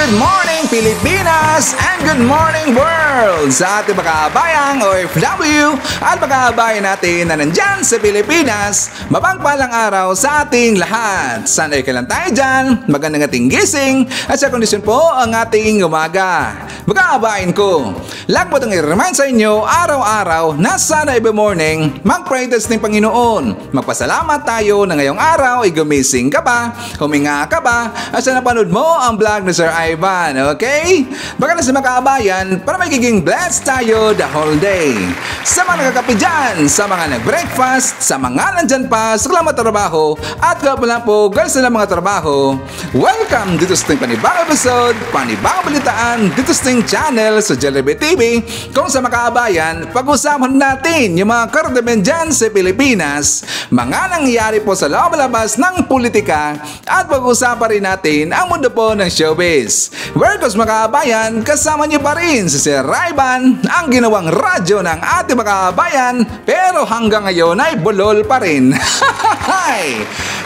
Good morning Pilipinas and good morning world sa ating mga kabayang OFW at mga kabayan natin na nandyan sa Pilipinas. Mapagpalang araw sa ating lahat. Sana'y kailan tayo dyan, magandang ating gising at sa kondisyon po ang ating umaga. Mga kabayan ko, lag po itong i-remind sa inyo araw-araw na sana every morning mag-praise ng Panginoon. Magpasalamat tayo na ngayong araw ay gumising ka pa, huminga ka pa at sa napanood mo ang vlog ni Sir Ivan, okay? Baka na sa mga kabayan para magiging blessed tayo the whole day. Sa mga nakakape dyan, sa mga nag-breakfast, sa mga nandyan pa, sa kailang trabaho, at kaya pala po, girls na mga trabaho, welcome dito sa ating panibang episode, panibang balitaan, dito sa ating channel sa Jollibee TV, kung sa mga kabayan, pag-usapan natin yung mga kardaman dyan sa Pilipinas, mga nangyayari po sa loob-labas ng politika, at pag-usapan rin natin ang mundo po ng showbiz. Welcome mga kabayan, kasama niyo pa rin si Sir Ivan, ang ginawang radyo ng ating mga kabayan, pero hanggang ngayon ay bulol pa rin.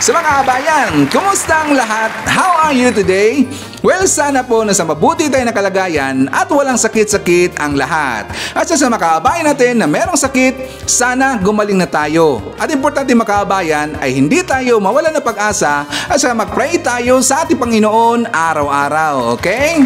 Sa mga kabayan, kumusta ang lahat? How are you today? Well, sana po nasa mabuti tayo na kalagayan at walang sakit-sakit ang lahat. At sa mga kabayan natin na merong sakit, sana gumaling na tayo. At importante mga kabayan ay hindi tayo mawala ng pag-asa at saka mag-pray tayo sa ating Panginoon araw-araw, okay?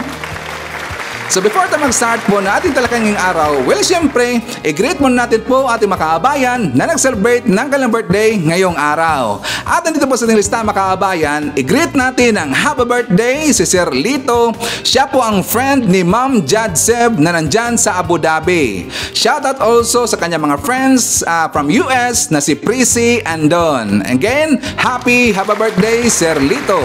So before tayo mag-start po na ating talakang ngayong araw, well siyempre, i-greet muna natin po ating mga kabayan na nag-celebrate ng kanilang birthday ngayong araw. At nandito po sa ating lista mga kabayan, i-greet natin ang happy birthday si Sir Lito. Siya po ang friend ni Ma'am Jad Seb na nandyan sa Abu Dhabi. Shoutout also sa kanyang mga friends from US na si Prissy and Don. Again, happy birthday Sir Lito.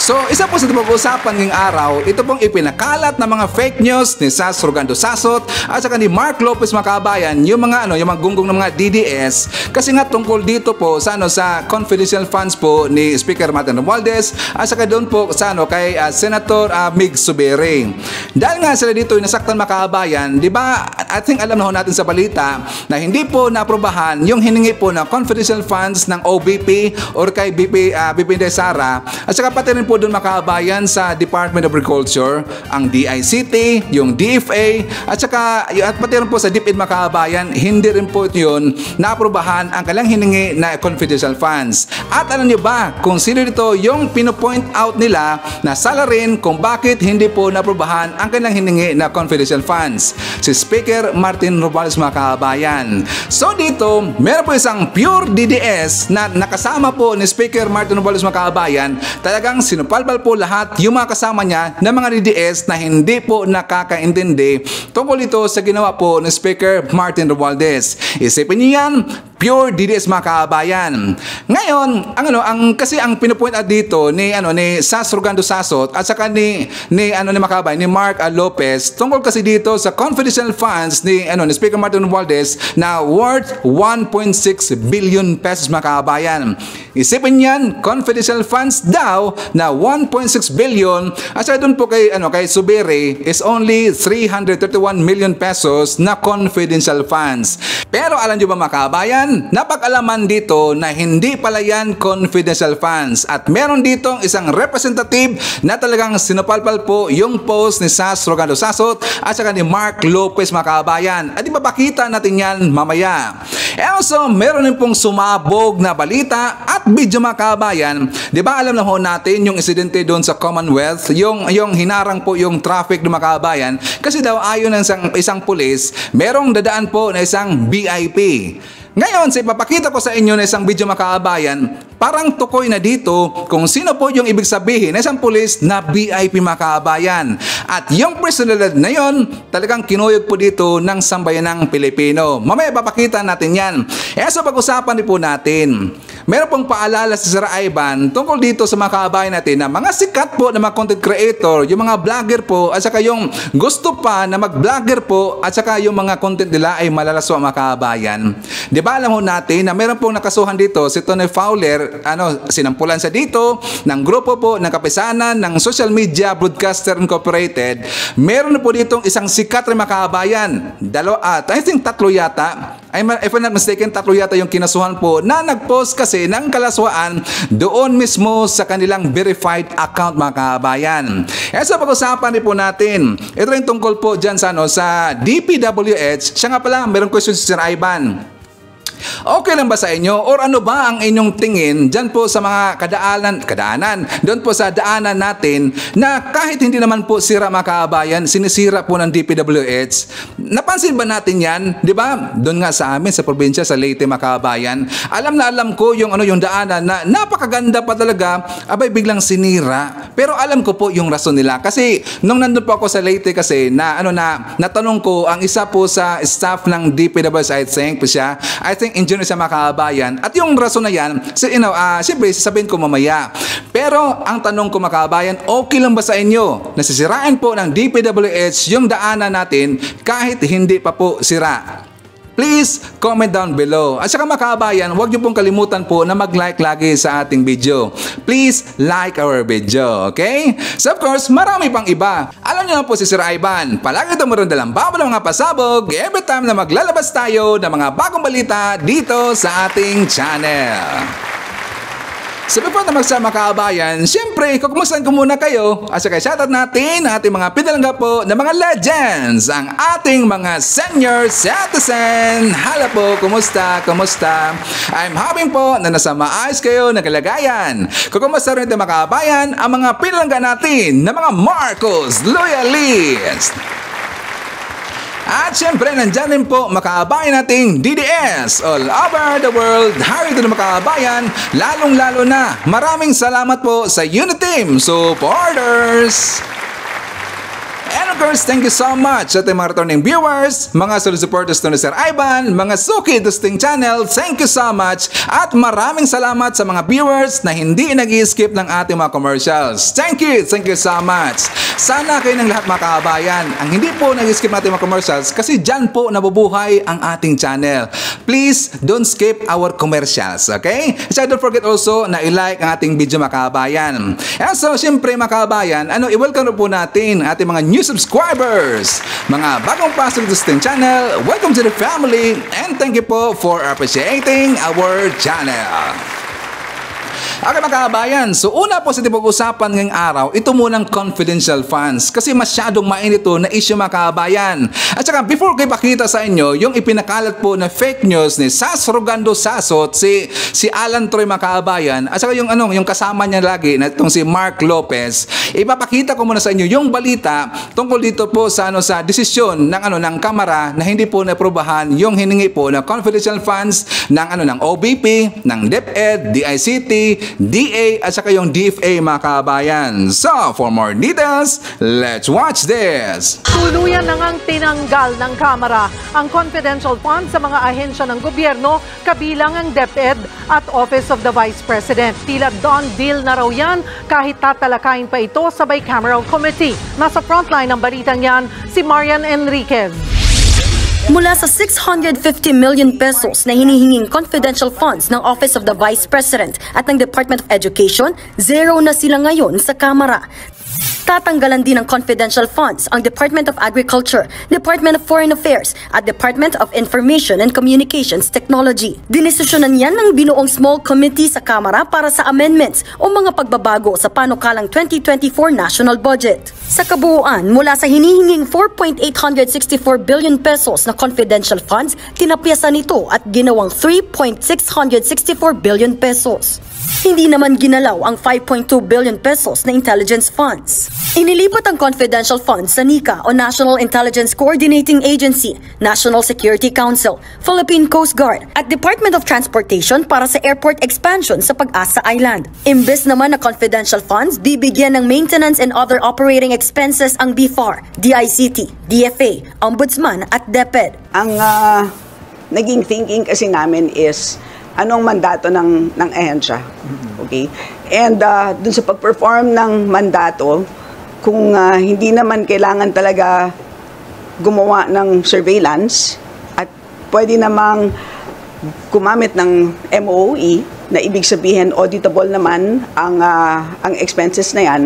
So isa po sa pag-uusapan ngayong araw, ito pong ipinakalat na mga fake news ni Sas Rogando Sasot at saka ni Mark Lopez mga kabayan, yung mga yung mga gunggong ng mga DDS kasi nga tungkol dito po sa sa confidential funds po ni Speaker Martin Romualdez at saka doon po sa kay Senator Mig Zubiri. Dahil nga sila dito yung nasaktan mga kabayan, di ba? I think alam na ho natin sa balita na hindi po naaprubahan yung hiningi po na confidential funds ng OBP or kay BP Inday Sara at saka pati rin po doon mga kabayan sa Department of Agriculture, ang DICT, yung DFA at saka at pati rin po sa DepEd mga kabayan, hindi rin po yun naaprubahan ang kailang hiningi na confidential funds. At alam niyo ba kung sino dito yung pinopoint out nila na salarin kung bakit hindi po naaprubahan ang kailang hiningi na confidential funds? Si Speaker Martin Romualdez mga kabayan. So dito, meron po isang pure DDS na nakasama po ni Speaker Martin Romualdez mga kabayan. Talagang sinupalpal po lahat yung mga kasama niya na mga DDS na hindi po nakakaintindi tungkol ito sa ginawa po ni Speaker Martin Romualdez. Isipin niyo yan, pure DDS mga kabayan. Ngayon, kasi ang pinupoint out dito ni Sas Rogando Sasot at saka ni mga kabayan, ni Mark Lopez tungkol kasi dito sa confidential funds ni Speaker Martin Romualdez na worth 1.6 billion pesos mga kabayan. Isipin niyan, confidential funds daw na 1.6 billion at saka doon po kay Zubiri is only 331 million pesos na confidential funds. Pero alam niyo ba mga kabayan, napag-alaman dito na hindi pala yan confidential funds at meron dito isang representative na talagang sinupalpal po yung post ni Sas Rogando Sasot at saka ni Mark Lopez mga kabayan. At ipapakita natin yan mamaya. Also, meron din pong sumabog na balita at video mga kabayan. Di ba alam na ho natin yung insidente doon sa Commonwealth, yung hinarang po yung traffic ng mga kabayan kasi daw ayon ng isang pulis, merong dadaan po na isang VIP. Ngayon, ipapakita ko sa inyo na isang video mga kabayan, parang tukoy na dito kung sino po yung ibig sabihin ng isang pulis na VIP mga kabayan. At yung personalidad na yon, talagang kinuyog po dito ng sambayanang Pilipino. Mamaya papakita natin yan. So pag-usapan din po natin. Meron pong paalala si Sir Ivan tungkol dito sa mga kabayan natin na mga sikat po na mga content creator, yung mga vlogger po, at saka yung gusto pa na mag-vlogger po, at saka yung mga content nila ay malalaswa mga kabayan. Di Di ba alam ho natin na meron pong nakasuhan dito si Tony Fowler, sinampulan siya dito ng grupo po ng kapisanan ng Social Media Broadcaster Incorporated. Meron na po ditong isang sikat rin makabayan. I think tatlo yata. If I'm not mistaken, tatlo yata yung kinasuhan po na nag-post kasi ng kalaswaan doon mismo sa kanilang verified account mga kabayan. So pag-usapan rin po natin, ito rin tungkol po dyan sa DPWH. Siya nga pala, meron question si Sir Ivan. Okay lang ba sa inyo? Or ano ba ang inyong tingin dyan po sa mga kadaanan, doon po sa daanan natin na kahit hindi naman po sira mga kabayan, sinisira po ng DPWH? Napansin ba natin yan? Di ba? Doon nga sa amin, sa probinsya, sa Leyte mga kabayan, alam na alam ko yung daanan na napakaganda pa talaga, abay biglang sinira. Pero alam ko po yung rason nila. Kasi nung nandun po ako sa Leyte kasi natanong ko ang isa po sa staff ng DPWH, I think engineer sa mga kabayan. At yung rason na yan, siyempre sasabihin ko mamaya. Pero ang tanong ko mga kabayan, okay lang ba sa inyo? Nasisirain po ng DPWH yung daanan natin kahit hindi pa po sira? Please comment down below. At saka mga kabayan, huwag niyo pong kalimutan po na mag-like lagi sa ating video. Please like our video, okay? So of course, marami pang iba. Alam niyo na po si Sir Ivan, palagi ito meron dalang babal ng mga pasabog every time na maglalabas tayo ng mga bagong balita dito sa ating channel. So before na magsama kabayan, siyempre, kukumustahan ko muna kayo at saka shoutout natin ang ating mga pinalangga po na mga legends, ang ating mga senior citizen. Hala po, kumusta? I'm hoping po na nasa maayos kayo na kalagayan. Kukumusta rin ito mga kabayan, ang mga pinalangga natin na mga Marcos Loyalist. At syempre, nandyan din po makaabayan nating DDS all over the world. Harito na makaabayan, lalong-lalo na. Maraming salamat po sa Uniteam supporters. And of course, thank you so much sa ating mga returning viewers, mga solid supporters to ni Sir Ivan, mga Suki Dusting Channel, thank you so much. At maraming salamat sa mga viewers na hindi nag-i-skip ng ating mga commercials. Thank you so much. Sana kayo ng lahat mga kabayan, ang hindi po nag-i-skip natin mga commercials kasi dyan po nabubuhay ang ating channel. Please don't skip our commercials, okay? So don't forget also na i-like ang ating video mga kabayan. And so, syempre mga kabayan, i-welcome po natin ating mga new subscribers, mga bagong pasok sa ating channel. Welcome to the family and thank you po for appreciating our channel. Okay mga kabayan, so una po sa pag-usapan ngayong araw, ito munang confidential funds kasi masyadong mainit ito na issue mga kabayan. At saka before ko ipakita sa inyo yung ipinakalat po na fake news ni Sas Rogando Sasot, si Alan Troy mga kabayan, at saka yung kasama niya lagi na itong si Mark Lopez, ipapakita ko muna sa inyo yung balita tungkol dito po sa desisyon ng Kamara na hindi po naprobahan yung hiningi po na confidential funds ng OBP, ng DepEd, DICT, DA at saka yung DFA mga kabayan. So, for more details, let's watch this. Tuluyan na ngang tinanggal ng Kamara ang confidential funds sa mga ahensya ng gobyerno kabilang ang DepEd at Office of the Vice President. Tila done deal na raw yan kahit tatalakayin pa ito sa Bicameral Committee. Nasa frontline ng balitang yan si Marian Enriquez. Mula sa 650 million pesos na hinihinging confidential funds ng Office of the Vice President at ng Department of Education, zero na sila ngayon sa Kamara. Tatanggalan din ng confidential funds ang Department of Agriculture, Department of Foreign Affairs at Department of Information and Communications Technology. Dinesisyonan yan ng binuong small committee sa Kamara para sa amendments o mga pagbabago sa panukalang 2024 national budget. Sa kabuuan, mula sa hinihinging 4.864 billion pesos na confidential funds, tinapyasan ito at ginawang 3.664 billion pesos. Hindi naman ginalaw ang 5.2 billion pesos na intelligence funds. Inilipat ang confidential funds sa NICA o National Intelligence Coordinating Agency, National Security Council, Philippine Coast Guard at Department of Transportation para sa airport expansion sa Pag-asa Island. Imbes naman na confidential funds, bibigyan ng maintenance and other operating expenses ang BFAR, DICT, DFA, Ombudsman at DepEd. Ang naging thinking kasi namin is anong mandato ng ahensya. Okay? And dun sa pag-perform ng mandato, kung hindi naman kailangan talaga gumawa ng surveillance at pwede namang gumamit ng MOE na ibig sabihin auditable naman ang expenses na yan.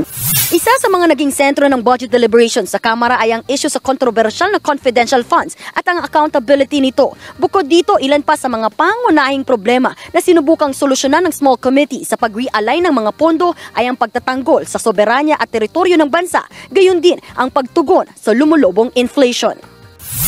Isa sa mga naging sentro ng budget deliberations sa Kamara ay ang issue sa kontrobersyal na confidential funds at ang accountability nito. Bukod dito, ilan pa sa mga pangunahing problema na sinubukang solusyonan ng small committee sa pag-realign ng mga pondo ay ang pagtatanggol sa soberanya at teritoryo ng bansa, gayon din ang pagtugon sa lumulubong inflation.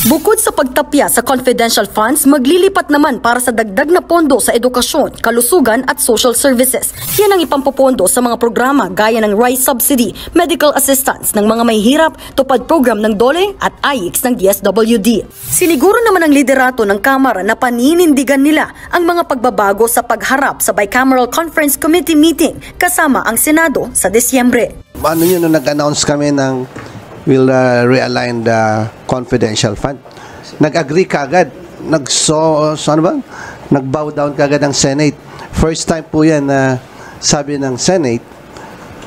Bukod sa pagtapya sa confidential funds, maglilipat naman para sa dagdag na pondo sa edukasyon, kalusugan at social services. Yan ang ipampopondo sa mga programa gaya ng rice subsidy, medical assistance ng mga mahihirap, tupad program ng DOLE at IX ng DSWD. Siniguro naman ang liderato ng Kamara na paninindigan nila ang mga pagbabago sa pagharap sa Bicameral Conference Committee meeting kasama ang Senado sa Disyembre. Ano yun nung nag-announce kami ng will realign the confidential fund. Nag-agree kagad. Nag-bow down kagad ang Senate. First time po yan na sabi ng Senate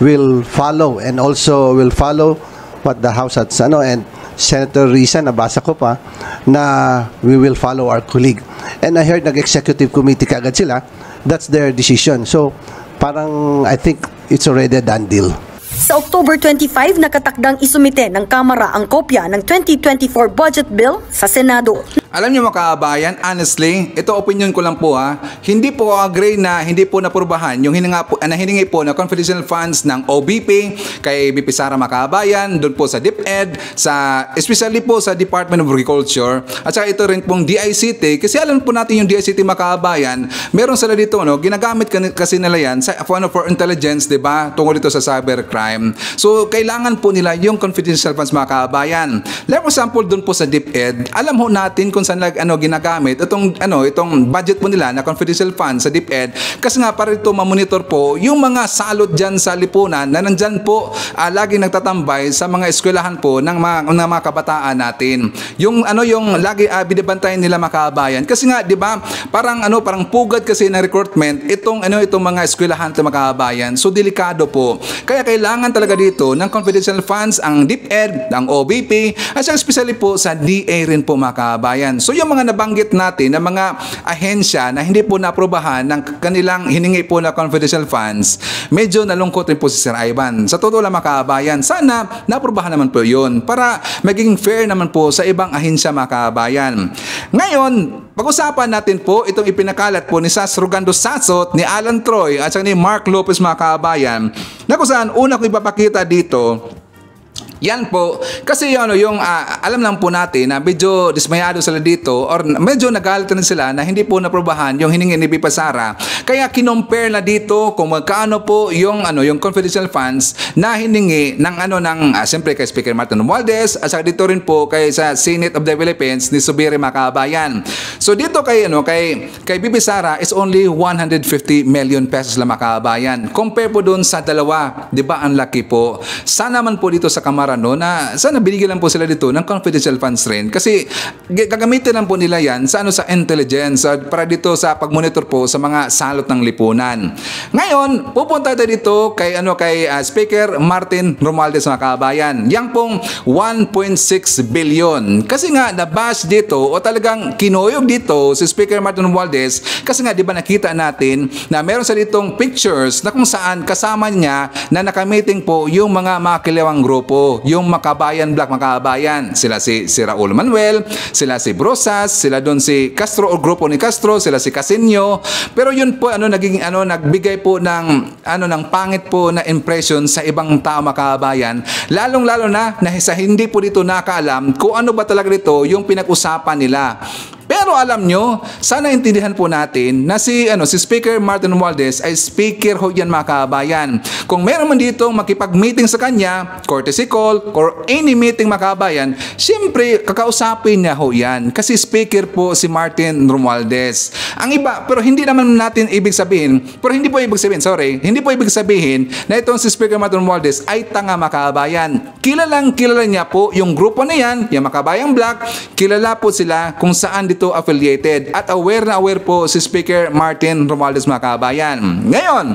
will follow and also will follow what the House has and Senator Risa, nabasa ko pa, na we will follow our colleague. And I heard nag-executive committee kagad sila. That's their decision. So, parang I think it's already a done deal. Sa October 25, nakatakdang isumite ng Kamara ang kopya ng 2024 budget bill sa Senado. Alam niyo mga kabayan, honestly, ito opinion ko lang po hindi po agree na hindi po napurbahan yung hiningi po na confidential funds ng OBP kay BP Sara mga kabayan, doon po sa DepEd, especially po sa Department of Agriculture, at saka ito rin pong DICT, kasi alam po natin yung DICT mga kabayan, meron sila dito, ginagamit kasi nila yan sa for intelligence, diba, tungkol dito sa cybercrime. So, kailangan po nila yung confidential funds mga kabayan. Like for example, doon po sa DepEd, alam ho natin kung saan ginagamit itong budget po nila na confidential funds sa DepEd, kasi nga para ito mamonitor po yung mga salot dyan sa lipunan na nandyan po lagi nagtatambay sa mga eskwelahan po ng mga kabataan natin. Yung lagi binibantayan nila mga kabayan. Kasi nga, di ba, parang pugad kasi na recruitment itong mga eskwelahan ng mga kabayan. So delikado po. Kaya kailangan talaga dito ng confidential funds ang DepEd, ang OBP, at especially po sa DA rin po mga kabayan. So yung mga nabanggit natin na mga ahensya na hindi po naprobahan ng kanilang hiningi po na confidential funds, medyo nalungkot rin po si Sir Ivan. Sa totoo lang mga kabayan, sana naprobahan naman po yun para maging fair naman po sa ibang ahensya mga kabayan. Ngayon, pag-usapan natin po itong ipinakalat po ni Sas Rugando Sasot, ni Alan Troy at ni Mark Lopez mga kabayan, na kung saan una ko ipapakita dito. Yan po, kasi alam lang po natin na medyo dismayado sila dito or medyo nagalit na sila na hindi po naprobahan yung hiningi ni BP Sara. Kaya kinompare na dito kung magkano po yung confidential funds na hiningi ng siyempre kay Speaker Martin Romualdez at saka dito rin po kay sa Senate of the Philippines ni Zubiri Makabayan. So dito kay BP Sara is only 150 million pesos lang mga kabayan. Compare po doon sa dalawa, 'di ba? Ang laki po. Sana man po dito sa Kamara na sana binigyan lang po sila dito ng confidential funds rin kasi gagamitin lang po nila yan sa intelligence para dito sa pagmonitor po sa mga salot ng lipunan. Ngayon, pupunta tayo dito kay Speaker Martin Romualdez mga kabayan. Yang pong 1.6 billion. Kasi nga nabash dito o talagang kinuyog dito si Speaker Martin Romualdez kasi nga 'di ba nakita natin na meron sa ditong pictures na kung saan kasama niya na nakamiting po yung mga makilawang grupo, yung Makabayan Black Makabayan. Sila si Raul Manuel, sila si Brosas, sila doon si Castro o grupo ni Castro, sila si Casino. Pero yun po nagbigay po ng pangit po na impression sa ibang tao Makabayan. Lalong-lalo na sa hindi po dito nakaalam kung ano ba talaga dito yung pinag-usapan nila. Pero alam nyo, sana intindihan po natin na si Speaker Martin Romualdez ay speaker ho yan mga kabayan. Kung meron man dito makipag-meeting sa kanya, courtesy call, or any meeting mga kabayan, siyempre kakausapin niya ho yan. Kasi speaker po si Martin Romualdez. Ang iba, pero hindi naman natin ibig sabihin na itong si Speaker Martin Romualdez ay tanga mga kabayan. Kilala niya po yung grupo na yan, yung Makabayang Black, kilala po sila kung saan dito affiliated at aware po si Speaker Martin Romualdez mga kabayan. Ngayon,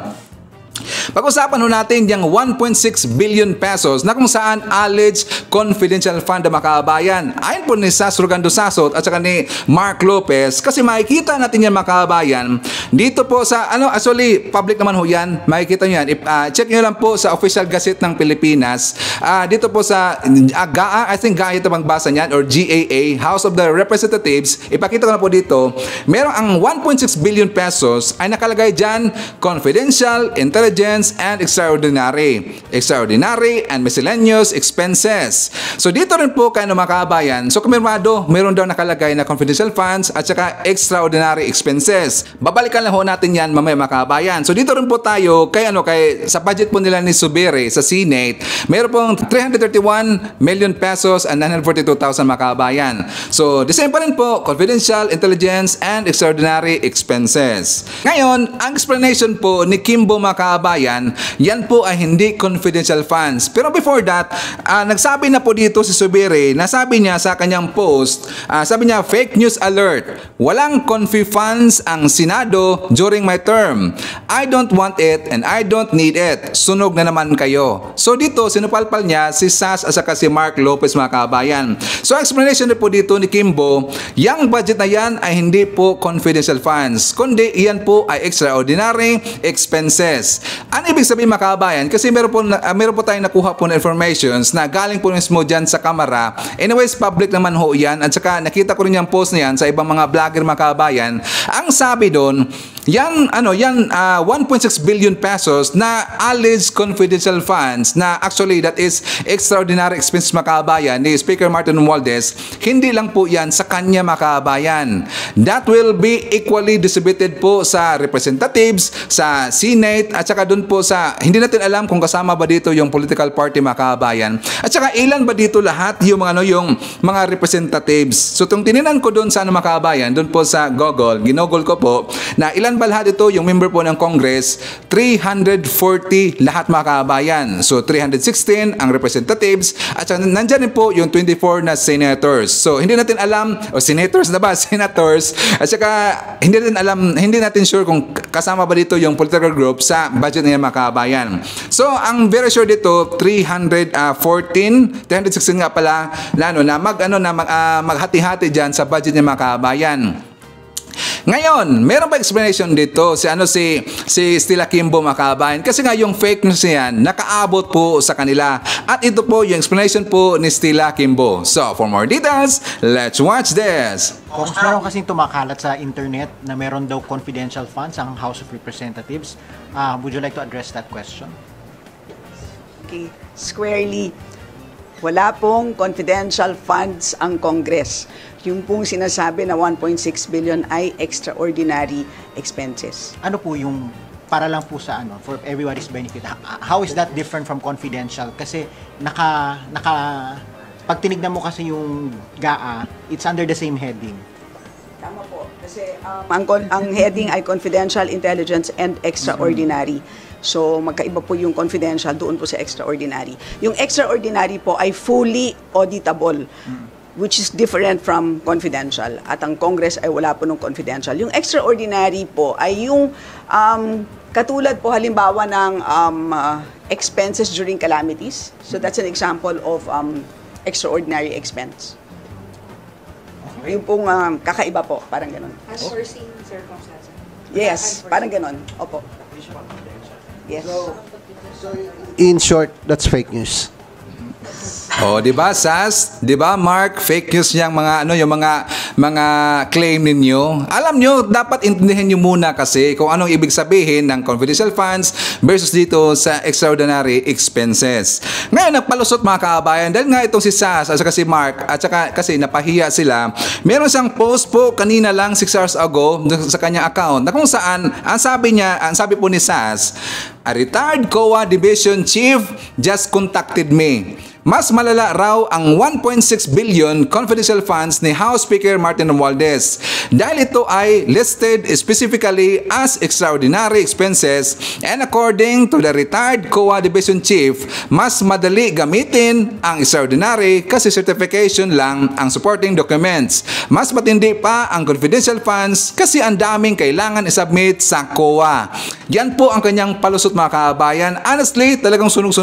Pag-usapan ho natin yung 1.6 billion pesos na kung saan alleged confidential fund ng makabayan. Ayon po ni Sas Rogando Sasot at saka ni Mark Lopez, kasi makikita natin yan makabayan dito po sa actually public naman ho yan, makikita nyo yan. Check nyo lang po sa Official Gazette ng Pilipinas. Dito po sa GAA, I think GAA ito bang basa niyan, or GAA, House of the Representatives. Ipakita ko na po dito, merong ang 1.6 billion pesos ay nakalagay dyan, confidential, intelligence, and extraordinary and miscellaneous expenses. So dito rin po kayo makabayan, so kumirmado, meron daw nakalagay na confidential funds at saka extraordinary expenses. Babalikan lang ho natin yan mamaya makabayan. So dito rin po tayo kay sa budget po nila ni Zubiri sa Senate, meron pong 331 million pesos and 942,000 makabayan. So the same pa rin po, confidential, intelligence, and extraordinary expenses. Ngayon, ang explanation po ni Kimbo makabayan, yan po ay hindi confidential funds. Pero before that, nagsabi na po dito si Zubiri, nasabi niya sa kanyang post, sabi niya, fake news alert. Walang confi funds ang Senado during my term. I don't want it and I don't need it. Sunog na naman kayo. So dito, sinupalpal niya si Sas at saka si Mark Lopez makabayan. So explanation po dito ni Kimbo, yung budget na yan ay hindi po confidential funds, kundi iyan po ay extraordinary expenses. Ano ibig sabihin makabayan? Kasi meron po tayong nakuha po na informations na galing po mismo dyan sa kamera. Anyways, public naman ho yan. At saka nakita ko rin yung post na yan sa ibang mga vlogger makabayan. Ang sabi doon, yan 1.6 billion pesos na alleged confidential funds na actually that is extraordinary expenses makabayan ni Speaker Martin Romualdez, hindi lang po yan sa kanya makabayan. That will be equally distributed po sa representatives, sa Senate, at saka dun po sa, hindi natin alam kung kasama ba dito yung political party makabayan. At saka ilan ba dito lahat yung mga representatives. So itong tininan ko dun sa makabayan, dun po sa Google, ginogol ko po, na ilan ba lahat ito yung member po ng Congress, 340 lahat makabayan. So 316 ang representatives at nandyan din po yung 24 na senators. So hindi natin alam, senators na ba? Senators. At saka hindi natin sure kung kasama ba dito yung political group sa budget niya makabayan. So ang very sure dito 316 nga pala na maghati-hati diyan sa budget niya makabayan. Ngayon, meron ba explanation dito si Stella Kimbo makabayan? Kasi nga yung fake news yan, nakaabot po sa kanila. At ito po yung explanation po ni Stella Kimbo. So, for more details, let's watch this. Kung meron kasing tumakalat sa internet na meron daw confidential funds ang House of Representatives, would you like to address that question? Okay, squarely, wala pong confidential funds ang Congress. Yung pong sinasabi na 1.6 billion ay extraordinary expenses. Ano po yung, para lang po sa for everybody's benefit, how is that different from confidential? Kasi pag tinignan mo kasi yung GAA, it's under the same heading. Tama po. Kasi ang heading ay confidential, intelligence, and extraordinary. So, magkaiba po yung confidential doon po sa extraordinary. Yung extraordinary po ay fully auditable, which is different from confidential. At ang Congress ay wala po ng confidential. Yung extraordinary po ay yung katulad po halimbawa ng expenses during calamities. So, that's an example of extraordinary expense. Yung pong kakaiba po, parang ganon. As foreseen circumstances. Yes, parang ganon. Opo. Yes. In short, that's fake news. Oh, 'di ba, Sas? 'Di ba, Mark? Fake news yang yung mga claim ninyo. Alam nyo, dapat intindihin nyo muna kasi kung anong ibig sabihin ng confidential funds versus dito sa extraordinary expenses. Ngayon, nagpalusot mga kaabayan dahil nga itong si Sas at saka si Mark at saka kasi napahiya sila. Meron siyang post po kanina lang 6 hours ago sa kanyang account na kung saan ang sabi po ni Sas, a retired COA Division Chief just contacted me. Mas malala raw ang 1.6 billion confidential funds ni House Speaker Martin Romualdez dahil ito ay listed specifically as extraordinary expenses, and according to the retired COA Division Chief, mas madali gamitin ang extraordinary kasi certification lang ang supporting documents. Mas matindi pa ang confidential funds kasi ang daming kailangan isubmit sa COA. Yan po ang kanyang palusot mga kabayan. Honestly, talagang sunog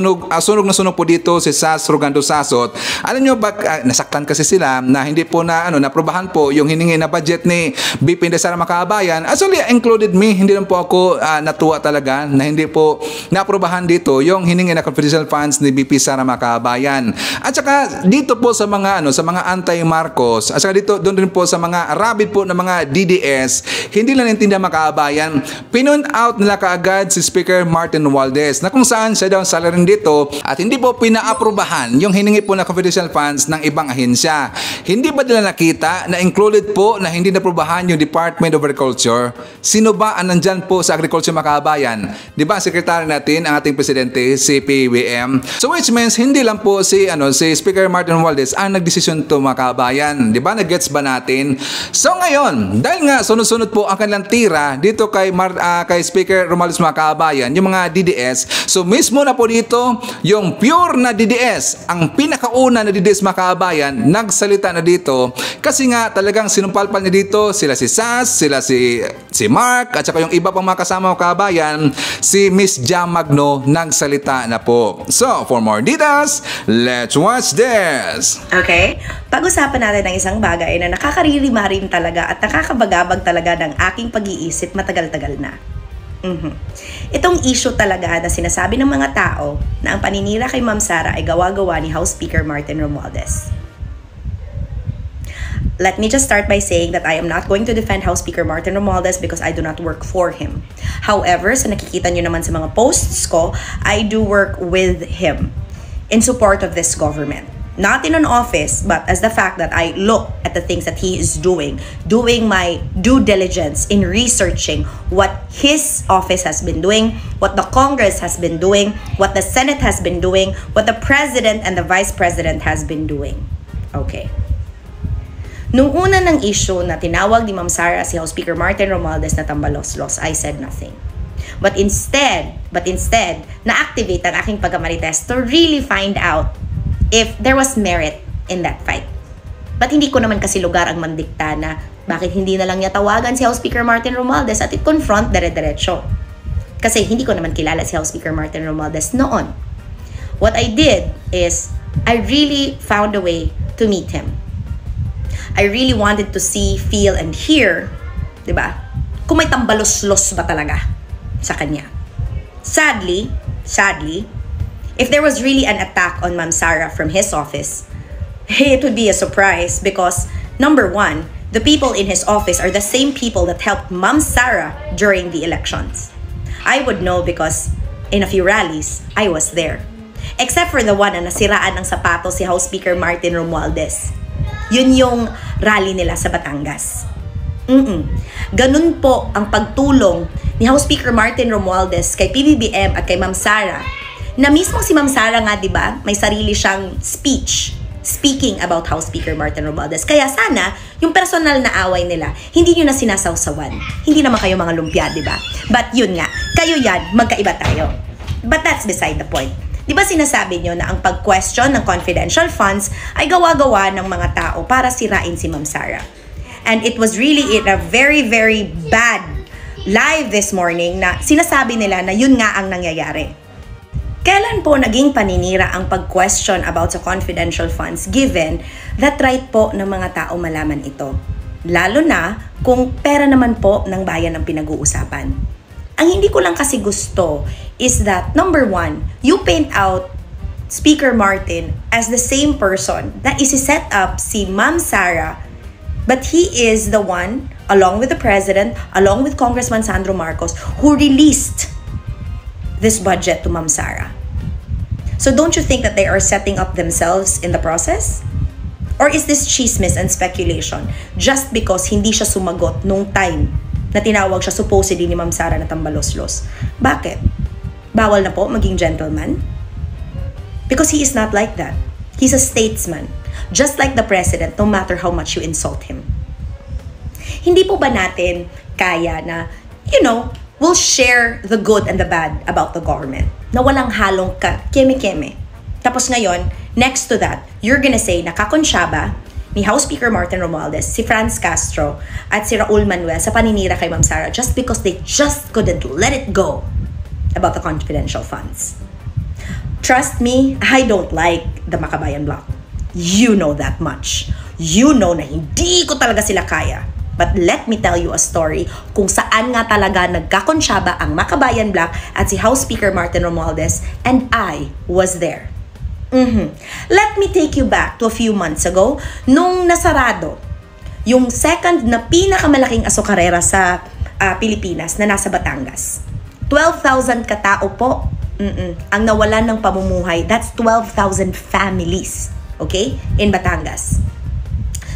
na sunog po dito si Sas Rogando Sasot. Alam nyo ba, nasaktan kasi sila na hindi po naprobahan po yung hiningi na budget ni BP Inday Sara mga kabayan. Actually, included me, hindi lang po ako natuwa talaga na hindi po naprobahan dito yung hiningi na confidential funds ni BP Sara mga kabayan. At saka dito po sa mga anti-Marcos, at saka dito doon rin po sa mga rabid po ng mga DDS, hindi lang naintindihan mga kabayan. Pinun out nila kaagad si Speaker Martin Romualdez na kung saan siya daw sala rin dito at hindi po pinaaprobahan yung hiningi po na confidential funds ng ibang ahensya. Hindi ba nila nakita na included po na hindi naprobahan yung Department of Agriculture? Sino ba ang nandyan po sa agriculture mga kabayan? Di ba, sekretary natin, ang ating presidente, si PBM. So which means hindi lang po si Speaker Martin Romualdez ang nagdesisyon to mga kabayan. Di ba, nag-gets ba natin? So ngayon, dahil nga sunod-sunod po ang kanilang tira dito kay Speaker Romualdez mga kabayan, yung mga DDS. So mismo na po dito, yung pure na DDS, ang pinakauna na DDS mga kabayan, nagsalita na dito kasi nga talagang sinumpalpal niya dito sila si Sas, sila si Mark, at saka yung iba pang mga kasama mga kabayan, si Miss Jam Magno nagsalita na po. So, for more details, let's watch this! Okay? Pag-usapan natin ng isang bagay na nakakaririma-rim talaga at nakakabagabag talaga ng aking pag-iisip matagal-tagal na. Itong issue talaga na sinasabi ng mga tao na ang paninira kay Ma'am Sara ay gawa-gawa ni House Speaker Martin Romualdez. Let me just start by saying that I am not going to defend House Speaker Martin Romualdez because I do not work for him. However, sa nakikita nyo naman sa mga posts ko, I do work with him in support of this government. Not in an office, but as the fact that I look at the things that he is doing my due diligence in researching what his office has been doing, what the Congress has been doing, what the Senate has been doing, what the President and the Vice President has been doing. Okay. Nung una ng issue na tinawag ni Ma'am Sara si House Speaker Martin Romualdez na tambalos-los, I said nothing. But instead, na-activate ang aking pagkamarites to really find out if there was merit in that fight. But hindi ko naman kasi lugar ang mandikta na bakit hindi na lang niya tawagan si House Speaker Martin Romualdez at i-confront dire-diretso. Kasi hindi ko naman kilala si House Speaker Martin Romualdez noon. What I did is, I really found a way to meet him. I really wanted to see, feel, and hear, diba? Kung may tambalos-los ba talaga sa kanya. Sadly, if there was really an attack on Ma'am Sara from his office, it would be a surprise because, number one, the people in his office are the same people that helped Ma'am Sara during the elections. I would know because in a few rallies, I was there. Except for the one na nasiraan ng sapatos si House Speaker Martin Romualdez. Yun yung rally nila sa Batangas. Ganun po ang pagtulong ni House Speaker Martin Romualdez kay PBBM at kay Ma'am Sara. Na mismo si Ma'am Sara nga, di ba, may sarili siyang speech speaking about House Speaker Martin Romualdez. Kaya sana, yung personal na away nila, hindi nyo na sinasawsawan. Hindi naman kayo mga lumpia, di ba? But yun nga, kayo yan, magkaiba tayo. But that's beside the point. Di ba sinasabi nyo na ang pag-question ng confidential funds ay gawa-gawa ng mga tao para sirain si Ma'am Sara? And it was really in a very, very bad live this morning na sinasabi nila na yun nga ang nangyayari. Kailan po naging paninira ang pag-question about sa confidential funds given that right po ng mga tao malaman ito? Lalo na kung pera naman po ng bayan ang pinag-uusapan. Ang hindi ko lang kasi gusto is that, number one, you paint out Speaker Martin as the same person that isi-set up si Ma'am Sara, but he is the one, along with the President, along with Congressman Sandro Marcos, who released this budget to Ma'am Sara. So don't you think that they are setting up themselves in the process? Or is this chismis and speculation just because hindi siya sumagot nung time na tinawag siya supposedly ni Ma'am Sara na tambalos-los? Bakit? Bawal na po maging gentleman? Because he is not like that. He's a statesman. Just like the President, no matter how much you insult him. Hindi po ba natin kaya na, we'll share the good and the bad about the government na walang halong keme-keme. Tapos ngayon, next to that, you're gonna say na kakonsyaba ni House Speaker Martin Romualdez, si Franz Castro, at si Raul Manuel sa paninira kay Ma'am Sara just because they just couldn't let it go. about the confidential funds. Trust me, I don't like the Makabayan bloc. You know that much. You know na hindi ko talaga sila kaya. But let me tell you a story kung saan nga talaga nagkakonsyaba ang Makabayan bloc at si House Speaker Martin Romualdez, and I was there. Let me take you back to a few months ago nung nasarado yung second na pinakamalaking asokarera sa Pilipinas na nasa Batangas. 12,000 katao po ang nawalan ng pamumuhay. That's 12,000 families, okay, in Batangas.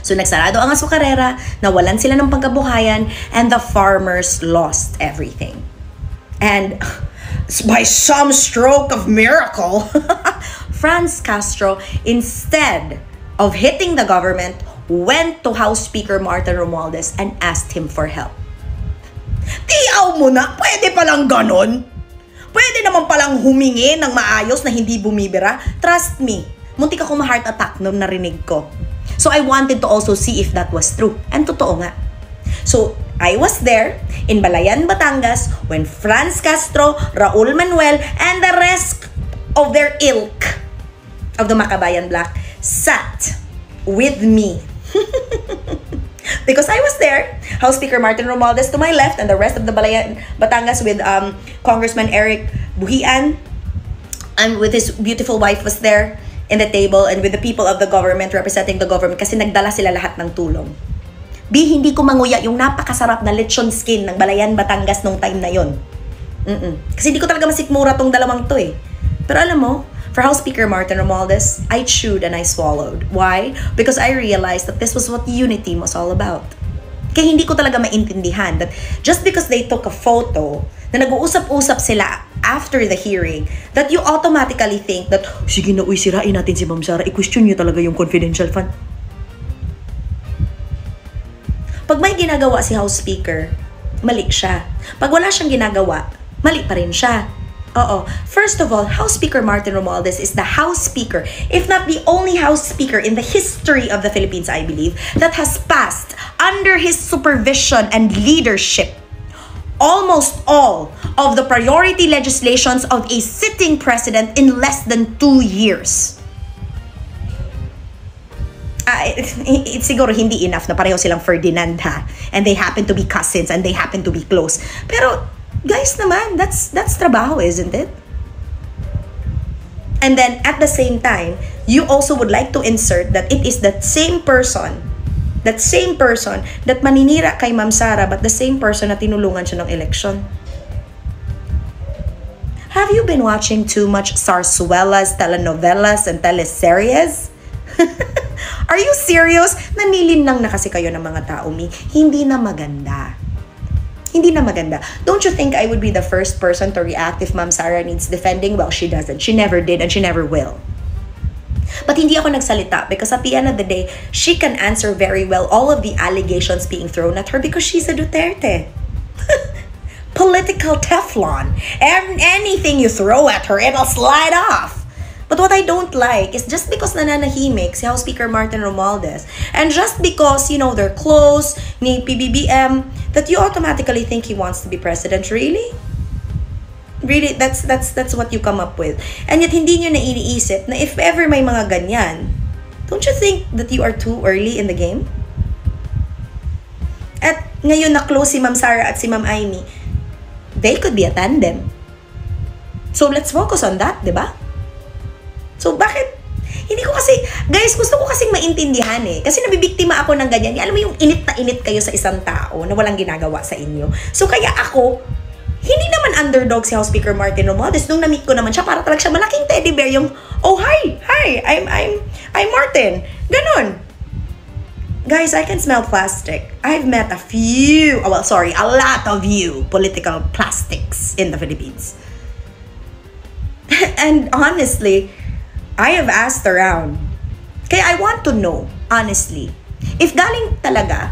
So nagsarado ang asokarera, nawalan sila ng pangkabuhayan, and the farmers lost everything. And by some stroke of miracle, Franz Castro, instead of hitting the government, went to House Speaker Martin Romualdez and asked him for help. Tiyaw mo na, pwede palang ganon? Pwede naman palang humingi ng maayos na hindi bumibira? Trust me, muntik ako ma-heart attack nung narinig ko. So I wanted to also see if that was true. And totoo nga. So I was there in Balayan, Batangas when Franz Castro, Raul Manuel, and the rest of their ilk of the Makabayan bloc sat with me. Because I was there, House Speaker Martin Romualdez to my left, and the rest of the Balayan, Batangas with Congressman Eric Buhian, and with his beautiful wife was there in the table, and with the people of the government representing the government kasi nagdala sila lahat ng tulong. Hindi ko manguya yung napakasarap na lechon skin ng Balayan, Batangas nung time na yon. Kasi hindi ko talaga masikmura tong dalawang to eh. Pero alam mo, for House Speaker Martin Romualdez, I chewed and I swallowed. Why? Because I realized that this was what unity was all about. Kaya hindi ko talaga maintindihan that just because they took a photo, na nag-uusap-usap sila after the hearing, that you automatically think that, sige na, uy, sirain natin si Ma'am Sara, i-question nyo talaga yung confidential fund. Pag may ginagawa si House Speaker, mali siya. Pag wala siyang ginagawa, mali pa rin siya. Oo. First of all, House Speaker Martin Romualdez is the House Speaker, if not the only House Speaker in the history of the Philippines, I believe, that has passed under his supervision and leadership almost all of the priority legislations of a sitting president in less than 2 years. It's siguro hindi enough na pareho silang Ferdinand ha, and they happen to be cousins and they happen to be close. Pero guys naman, that's trabaho, isn't it? And then at the same time, you also would like to insert that it is that same person that maninira kay Ma'am Sara, but the same person na tinulungan siya ng eleksyon. Have you been watching too much zarzuelas, telenovelas, and teleseries? Are you serious? Nanilin lang na kasi kayo ng mga tao, Mi. Hindi na maganda. Hindi na maganda. Don't you think I would be the first person to react if Ma'am Sara needs defending? Well, she doesn't. She never did and she never will. But hindi ako nagsalita because at the end of the day, she can answer very well all of the allegations being thrown at her because she's a Duterte. Political Teflon. Anything you throw at her, it'll slide off. But what I don't like is just because nananahimik si House Speaker Martin Romualdez, and just because, you know, they're close, ni PBBM, that you automatically think he wants to be president. Really? Really, that's what you come up with. And yet, hindi nyo na iniisip na if ever may mga ganyan, don't you think that you are too early in the game? At ngayon na close si Ma'am Sara at si Ma'am Amy, they could be a tandem. So, let's focus on that, di ba? So, bakit? Hindi ko kasi, guys, gusto ko kasing maintindihan eh. Kasi nabibiktima ako ng ganyan. Alam mo yung init na init kayo sa isang tao na walang ginagawa sa inyo. So, kaya ako, hindi naman underdog si House Speaker Martin Romualdez. Nung na-meet ko naman siya, para talaga siya malaking teddy bear. Yung, oh, hi, I'm Martin. Ganon. Guys, I can smell plastic. I've met a lot of you political plastics in the Philippines. And honestly, I have asked around. Kaya I want to know, honestly, if galing talaga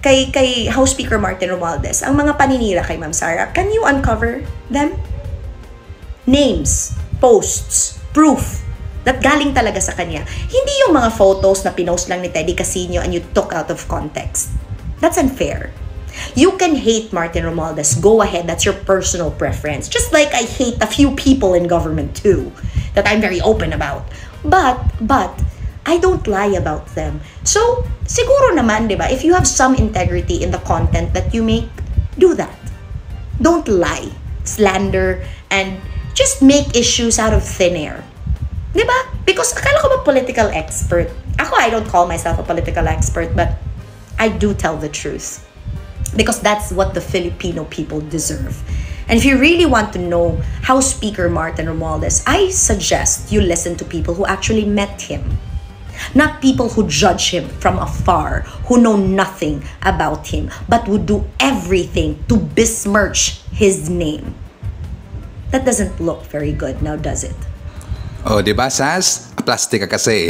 kay House Speaker Martin Romualdez ang mga paninira kay Ma'am Sara, can you uncover them? Names, posts, proof that galing talaga sa kanya. Hindi yung mga photos na pinost lang ni Teddy Casino and you took out of context. That's unfair. You can hate Martin Romualdez. Go ahead. That's your personal preference. Just like I hate a few people in government too, that I'm very open about. But I don't lie about them. So, siguro naman, di ba, if you have some integrity in the content that you make, do that. Don't lie, slander, and just make issues out of thin air. Di ba? Because akala ko ba political expert? Ako, I don't call myself a political expert, but I do tell the truth. Because that's what the Filipino people deserve. And if you really want to know how Speaker Martin Romualdez, I suggest you listen to people who actually met him. Not people who judge him from afar, who know nothing about him, but would do everything to besmirch his name. That doesn't look very good now, does it? Oh, di ba, Sas? Plastic ka kasi.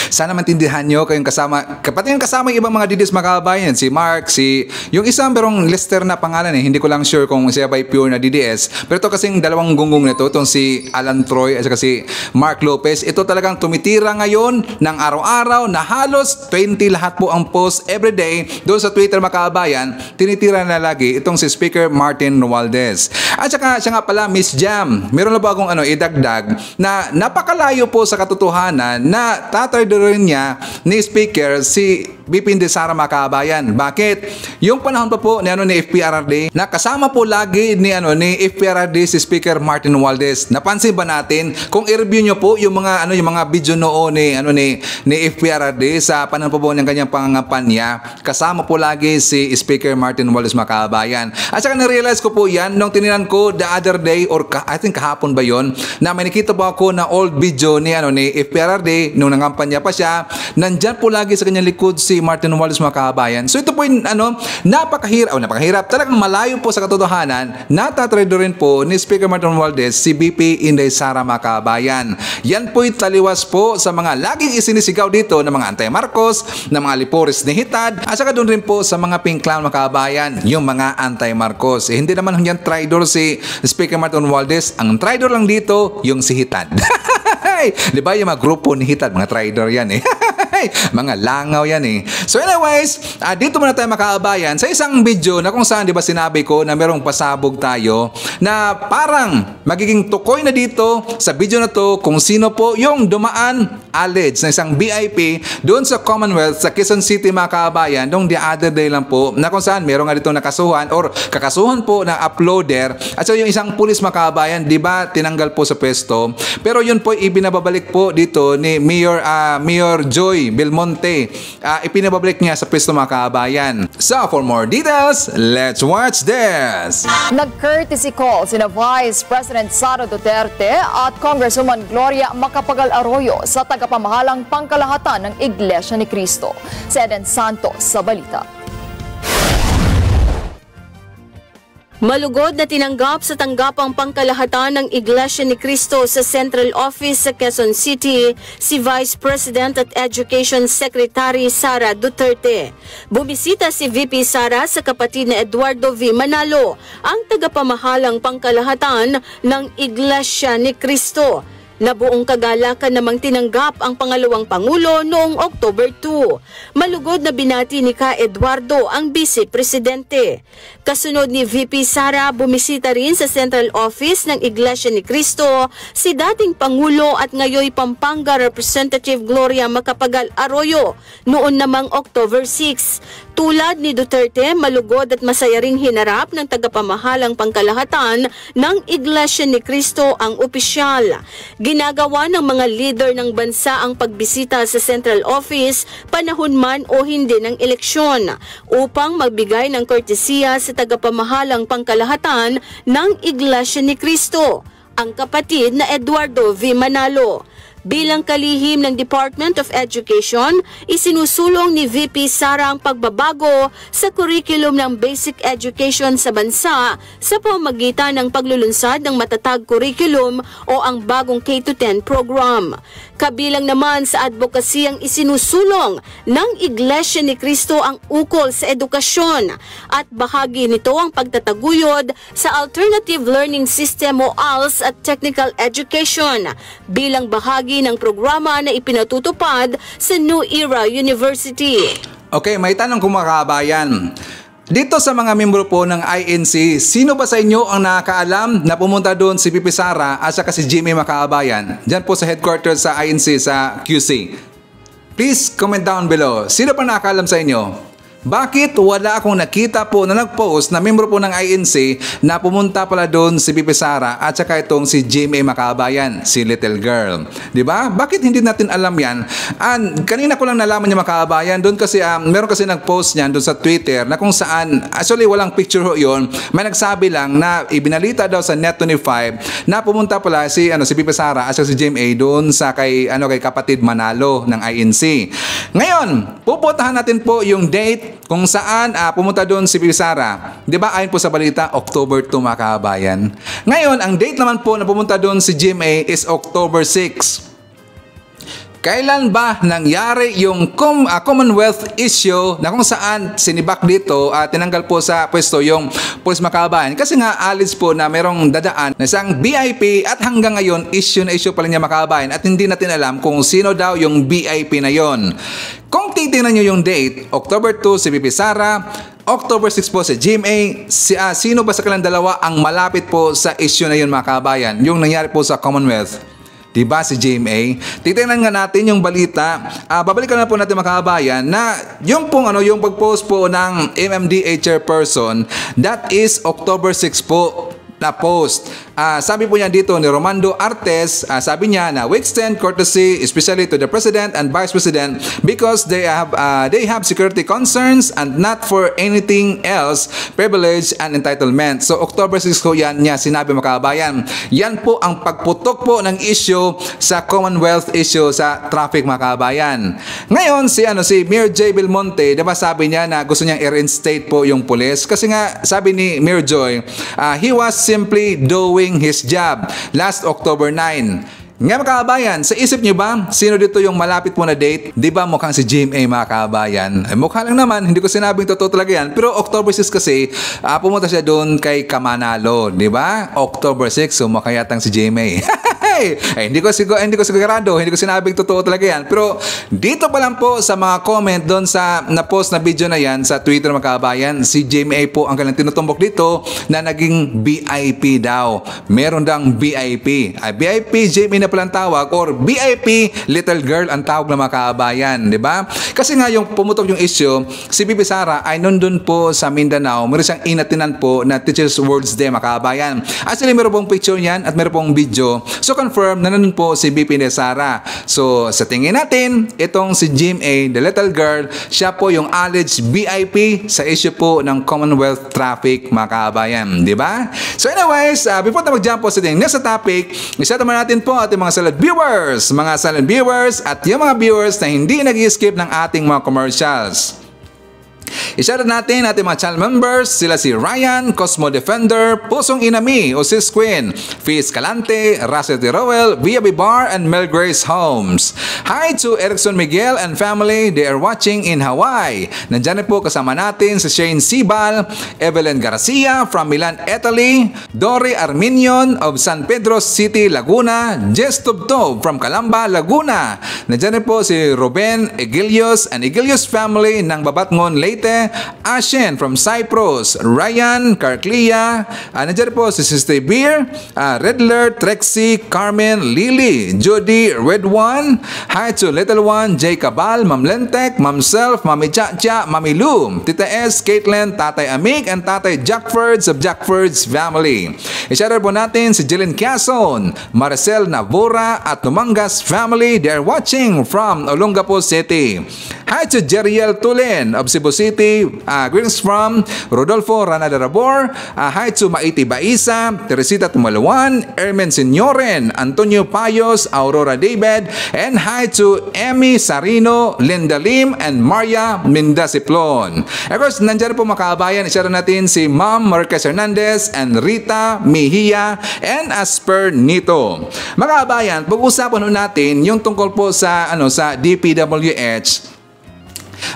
Sana maintindihan nyo kayong kasama, kapatid yung kasama yung ibang mga didis makabayan, si Mark, yung isang merong lister na pangalan hindi ko lang sure kung siya by pure na DDS, pero ito kasing dalawang gunggong nito, itong si Alan Troy at saka si Mark Lopez, ito talagang tumitira ngayon ng araw-araw na halos 20 lahat po ang post everyday doon sa Twitter makabayan, tinitira na lagi itong si Speaker Martin Romualdez. At saka siya nga pala, Miss Jam, meron na ba akong idagdag na napakalayo po sa katotohanan na tatarderin niya ni Speaker si VP Sara Makabayan. Bakit? Yung panahon pa po ni FPRRD na kasama po lagi ni FPRRD si Speaker Martin Romualdez. Napansin ba natin kung i-review niyo po yung mga yung mga video noon ni FPRRD sa panahon pa po ng kanyang pangangampanya, kasama po lagi si Speaker Martin Romualdez Makabayan. At saka na-realize ko po yan nung tininan ko the other day or I think kahapon ba yon, na may nakita po ako na old video ni FPRRD nung nangampanya pa siya. Nandyan po lagi sa kanyang likod si Martin Romualdez Makabayan. So ito po yung napakahirap, talagang malayo po sa katotohanan, natatradorin po ni Speaker Martin Romualdez si VP Inday Sara Makabayan. Yan po'y taliwas po sa mga laging isinisigaw dito ng mga anti-Marcos, ng mga liporis ni Hitad, at saka doon rin po sa mga pink clown Makabayan, yung mga anti-Marcos. Hindi naman yan traidor si Speaker Martin Romualdez. Ang traidor lang dito, yung si Hitad. Di ba yung mga grupo ni Hitad, mga traidor yan mga langaw yan So anyways, dito muna tayo makaabayan sa isang video na kung saan, di ba sinabi ko na merong pasabog tayo na parang magiging tukoy na dito sa video na to kung sino po yung dumaan alleged na isang VIP doon sa Commonwealth sa Quezon City makaabayan nung the other day lang po, na kung saan meron nga dito nakasuhan or kakasuhan po na uploader at so yung isang pulis makaabayan, di ba tinanggal po sa pwesto, pero yun po ibinababalik po dito ni Mayor Joy Belmonte. Ipinababalik niya sa pwesto mga kabayan. So for more details, let's watch this. Nag-courtesy call sina Vice President Sara Duterte at Congresswoman Gloria Macapagal Arroyo sa tagapamahalang pangkalahatan ng Iglesia ni Cristo. Si Eden Santos sa balita. Malugod na tinanggap sa tanggapang pangkalahatan ng Iglesia ni Cristo sa Central Office sa Quezon City si Vice President at Education Secretary Sara Duterte. Bumisita si VP Sara sa kapatid na Eduardo V. Manalo, ang tagapamahalang pangkalahatan ng Iglesia ni Cristo. Na buong kagalakan namang tinanggap ang pangalawang Pangulo noong October 2. Malugod na binati ni Ka Eduardo ang Vice Presidente. Kasunod ni VP Sara, bumisita rin sa Central Office ng Iglesia ni Cristo si dating Pangulo at ngayoy Pampanga Representative Gloria Macapagal Arroyo noon namang October 6. Tulad ni Duterte, malugod at masaya ring hinarap ng tagapamahalang pangkalahatan ng Iglesia ni Cristo ang opisyal. Ginagawa ng mga leader ng bansa ang pagbisita sa Central Office, panahon man o hindi ng eleksyon, upang magbigay ng kortesiya sa tagapamahalang pangkalahatan ng Iglesia ni Cristo, ang kapatid na Eduardo V. Manalo. Bilang kalihim ng Department of Education, isinusulong ni VP Sara ang pagbabago sa curriculum ng basic education sa bansa sa pamamagitan ng paglulunsad ng matatag curriculum o ang bagong K-10 program. Kabilang naman sa advocacy ang isinusulong ng Iglesia ni Cristo ang ukol sa edukasyon at bahagi nito ang pagtataguyod sa Alternative Learning System o ALS at Technical Education bilang bahagi ng programa na ipinatutupad sa New Era University. Okay, may tanong kung makabayan. Dito sa mga membro po ng INC, sino ba sa inyo ang nakakaalam na pumunta doon si Pipi Sara at saka si Jimmy Makabayan? Diyan po sa headquarters sa INC sa QC. Please comment down below. Sino pa nakakaalam sa inyo? Bakit wala akong nakita po na nag-post na membro po ng INC na pumunta pala doon si Pipi Sara at saka itong si Jimmy Makabayan, si little girl. Diba? Bakit hindi natin alam yan? And kanina ko lang nalaman niya Makabayan doon kasi meron kasi nag-post niyan doon sa Twitter na kung saan, actually walang picture ho yun, may nagsabi lang na ibinalita daw sa Net25 na pumunta pala si Pipi Sara at saka si Jimmy doon sa kay kapatid Manalo ng INC. Ngayon, pupuntahan natin po yung date kung saan pumunta doon si Pipi Sara. Diba ayon po sa balita, October 2 mga kabayan. Ngayon, ang date naman po na pumunta doon si Jimmy is October 6. Kailan ba nangyari yung Commonwealth issue na kung saan sinibak dito at tinanggal po sa pwesto yung Pulis Makabayan? Kasi nga alis po na merong dadaan na isang BIP at hanggang ngayon issue na issue pa rin niya Makabayan at hindi natin alam kung sino daw yung BIP na yon. Kung titingnan nyo yung date, October 2 si Pipi Sara, October 6 po si Jimmy, sino ba sa kanilang dalawa ang malapit po sa issue na yun mga kabayan? Yung nangyari po sa Commonwealth. Diba si JMA? Titingnan nga natin yung balita. Babalikan na po natin mga kabayan na yung pong yung pag-post po ng MMDA chairperson, that is October 6 po na post. Sabi po niya dito ni Romando Artes, sabi niya na we extend courtesy especially to the President and Vice President because they have security concerns and not for anything else, privilege and entitlement. So October 6 ko yan niya sinabi mga kabayan. Yan po ang pagputok po ng issue sa Commonwealth issue sa traffic mga kabayan. Ngayon si Mayor J. Belmonte, diba sabi niya na gusto niyang i-reinstate po yung pulis kasi nga sabi ni Mayor Joy, he was simply doing his job last October 9. Nga mga kabayan, sa isip niyo ba, sino dito yung malapit po na date? Di ba mukhang si GMA mga kabayan? Mukha lang naman, hindi ko sinabing totoo talaga yan. Pero October 6 kasi, pumunta siya doon kay Kamanalo. Di ba? October 6, so makayatang si GMA. Hindi ko sigurado, hindi ko sinabing totoo talaga yan. Pero dito pa lang po sa mga comment doon sa na-post na video na yan sa Twitter mga kabayan, si GMA po ang kanilang tinutumbok dito na naging BIP daw. Meron dang BIP. BIP GMA na palang tawag or BIP little girl ang tawag ng mga kabayan, di ba? Kasi nga yung pumutok yung issue, si Pipi Sara ay nandun po sa Mindanao, meron siyang inatinan po na Teachers World's Day mga kabayan. Actually meron pong picture niyan at meron pong video. So confirm na nandun po si BP ni Sara. So sa tingin natin, itong si GMA, the little girl, siya po yung alleged BIP sa issue po ng Commonwealth traffic mga kabayan, di ba? So anyways, before na mag-jump po sa next topic, isa naman natin po ating mga silent viewers at yung mga viewers na hindi nag-skip ng ating mga commercials. I-share natin ating mga channel members, sila si Ryan, Cosmo Defender, Pusong Inami, o Sis Queen, Fiz Calante, Russell T. Rowell, Via Bibar, and Mel Grace Holmes. Hi to Erickson Miguel and family, they are watching in Hawaii. Nandiyan po kasama natin si Shane Sibal, Evelyn Garcia from Milan, Italy, Dory Arminion of San Pedro City, Laguna, Jess Tubtob from Calamba, Laguna. Nandiyan po si Ruben Egilios and Egilios family ng Babatngon, Leyte, Ashen from Cyprus, Ryan, Carclia, nandiyan po si Sister Beer, Redler, Trexie, Carmen, Lily, Judy, Red One, hi to Little One, Jay Cabal, Ma'am Lentek, Ma'am Self, Mami Chacha, Mami Lu, Tita S, Caitlin, Tatay Amik, and Tatay Jackfords of Jackfords family. I-share po natin si Jillian Quezon, Maricel Navora at Numangas family, they are watching from Olongapo City. Hi to Jeriel Tulen of Cebu City, greetings from Rodolfo Rana de Rabor, hi to Maiti Baisa, Teresita Tumaluan, Ermen Signoren, Antonio Payos, Aurora David, and hi to Emmy Sarino, Linda Lim, and Maria Mindasiplon. Of course, nandiyan po mga kabayan, ishare natin si Ma'am Marquez Hernandez and Rita Mejia and Asper Nito. Mga kabayan, pag-usapan natin yung tungkol po sa sa DPWH.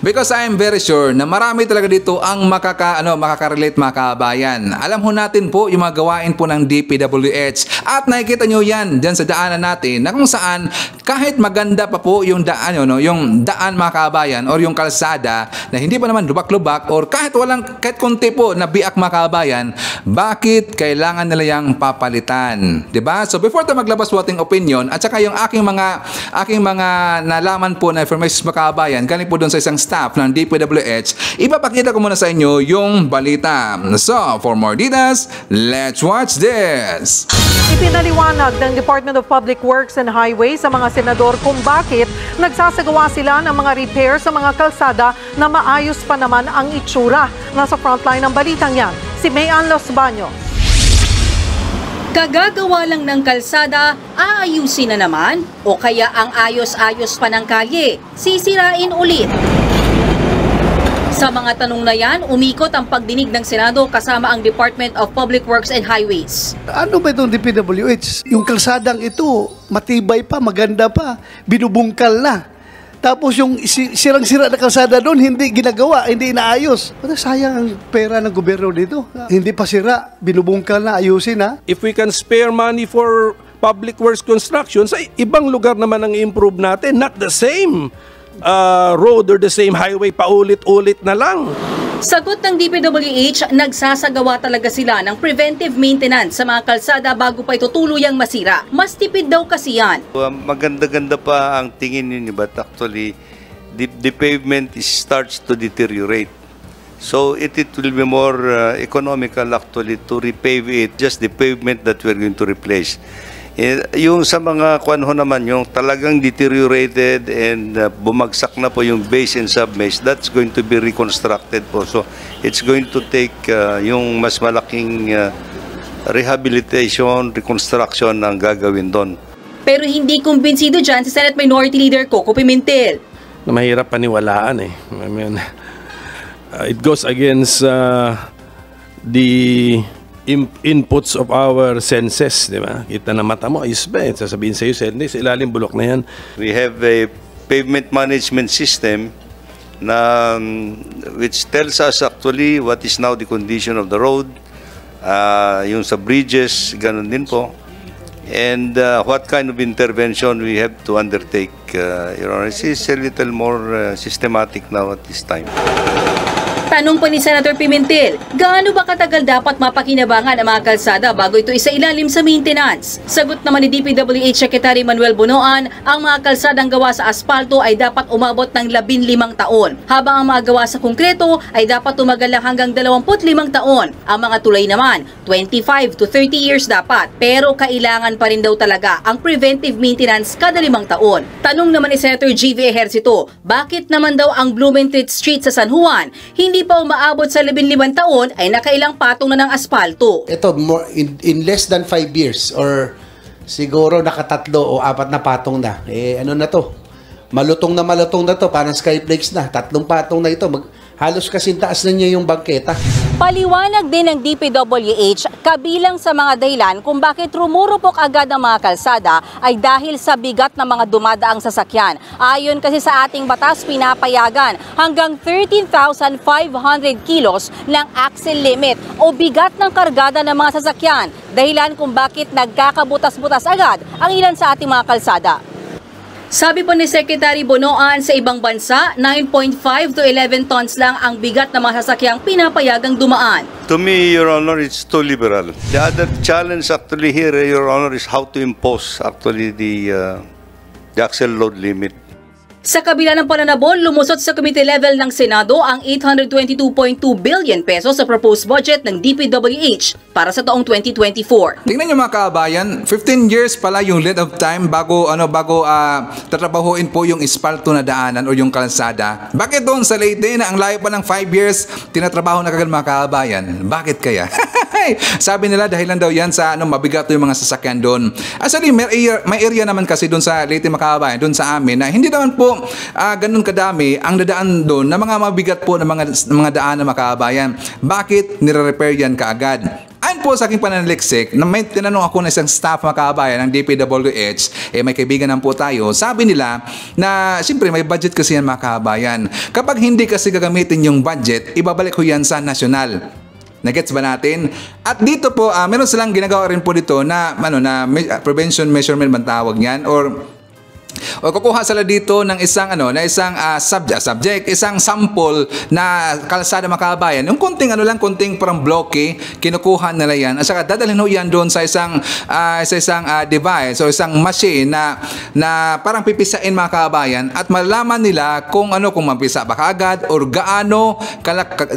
Because I am very sure na marami talaga dito ang makaka-relate mga kabayan. Alam ho natin po yung mga gawain po ng DPWH at nakikita nyo yan dyan sa daanan natin na kung saan kahit maganda pa po yung daan, yung daan mga kabayan or yung kalsada na hindi pa naman lubak-lubak or kahit konti po na biak mga kabayan, bakit kailangan nila yung papalitan? Diba? So before tayo maglabas po ating opinion at saka yung aking mga nalaman po na information mga kabayan, galing po doon sa isang staff ng DPWH, ipapakita ko muna sa inyo yung balita. So, for more details, let's watch this! Ipinaliwanag ng Department of Public Works and Highways sa mga senador kung bakit nagsasagawa sila ng mga repair sa mga kalsada na maayos pa naman ang itsura. Nasa frontline ng balitang yan, si Mayan Los Baños. Kagagawa lang ng kalsada, aayusin na naman o kaya ang ayos-ayos pa ng kalye, sisirain ulit. Sa mga tanong na yan, umikot ang pagdinig ng Senado kasama ang Department of Public Works and Highways. Ano ba itong DPWH? Yung kalsadang ito, matibay pa, maganda pa, binubungkal na. Tapos yung sirang-sira na kalsada doon, hindi ginagawa, hindi inaayos. Sayang ang pera ng gobyerno dito. Hindi pa sira, binubungkal na, ayusin na. If we can spare money for public works construction, sa ibang lugar naman ang improve natin, not the same road or the same highway paulit-ulit na lang. Sagot ng DPWH, nagsasagawa talaga sila ng preventive maintenance sa mga kalsada bago pa ito tuluyang masira. Mas tipid daw kasi yan. Maganda-ganda pa ang tingin ninyo, but actually the pavement starts to deteriorate. So it will be more economical actually to repave it, just the pavement that we're going to replace. Yung sa mga kuwanho naman, yung talagang deteriorated and bumagsak na po yung base and subbase, that's going to be reconstructed po. So it's going to take yung mas malaking rehabilitation, reconstruction ang gagawin doon. Pero hindi kumbinsido dyan si Senate Minority Leader Coco Pimentel. Mahirap paniwalaan eh. I mean, it goes against the inputs of our senses, di ba? Kita na mata mo, ayos ba? Sasabihin sa iyo, sa ilalim bulok na yan. We have a pavement management system na which tells us actually what is now the condition of the road, yung sa bridges, ganun din po. And what kind of intervention we have to undertake. Your Honor, it's a little more systematic now at this time. Tanong pa ni Senator Pimentel, gaano ba katagal dapat mapakinabangan ang mga kalsada bago ito isailalim sa maintenance? Sagot naman ni DPWH Secretary Manuel Bonoan, ang mga kalsadang gawa sa asfalto ay dapat umabot ng 15 taon, habang ang mga gawa sa konkreto ay dapat tumagal lang hanggang 25 taon. Ang mga tulay naman, 25 to 30 years dapat, pero kailangan pa rin daw talaga ang preventive maintenance kada 5 taon. Tanong naman ni Senator G.V. Ejercito, bakit naman daw ang Blumentritt Street sa San Juan hindi pa umaabot sa 15 taon ay nakailang patong na ng asfalto? Ito, in less than 5 years or siguro nakatatlo o 4 na patong na. Ano na to? Malutong na to, parang skyflakes na. 3 patong na ito. Halos kasintaas na niya yung bangketa. Paliwanag din ng DPWH, kabilang sa mga dahilan kung bakit rumurupok agad ang mga kalsada ay dahil sa bigat ng mga dumadaang sasakyan. Ayon kasi sa ating batas, pinapayagan hanggang 13,500 kilos ng axle limit o bigat ng kargada ng mga sasakyan. Dahilan kung bakit nagkakabutas-butas agad ang ilan sa ating mga kalsada. Sabi po ni Secretary Bonoan, sa ibang bansa, 9.5 to 11 tons lang ang bigat ng mga sasakyang pinapayagang dumaan. To me, Your Honor, it's too liberal. The other challenge actually here, Your Honor, is how to impose actually the axle load limit. Sa kabila ng pananabol, lumusot sa committee level ng Senado ang 822.2 billion pesos sa proposed budget ng DPWH para sa taong 2024. Tingnan niyo mga kabayan, 15 years pala yung length of time bago tatrabahuin po yung espalto na daanan o yung kalsada. Bakit doon sa Leyte na ang layo pa ng 5 years tinatrabaho na kagad mga kabayan? Bakit kaya? Sabi nila dahil lang daw yan sa mabigat yung mga sasakyan doon. Actually, may area naman kasi doon sa Leyte mga kabayan, doon sa amin na hindi naman po ganun kadami ang dadaan doon na mga mabigat po ng mga daan na mga kabayan. Bakit nire-repair yan kaagad? Ayon po sa aking pananaliksik, na may tinanong ako na isang staff mga kabayan ng DPWH, may kaibigan naman po tayo, sabi nila na siyempre may budget kasi yan mga kabayan. Kapag hindi kasi gagamitin yung budget, ibabalik ko yan sa nasyonal. Nagets ba natin? At dito po, meron silang ginagawa rin po dito na, prevention measurement bang tawag niyan? O kukuha sila dito ng isang subject, isang sample na kalsada mga kabayan. Yung konting konting parang bloke, kinukuha nila yan. At saka dadalhin ho yan doon sa isang device o isang machine na parang pipisain mga kabayan at malalaman nila kung mapisa ba kaagad or gaano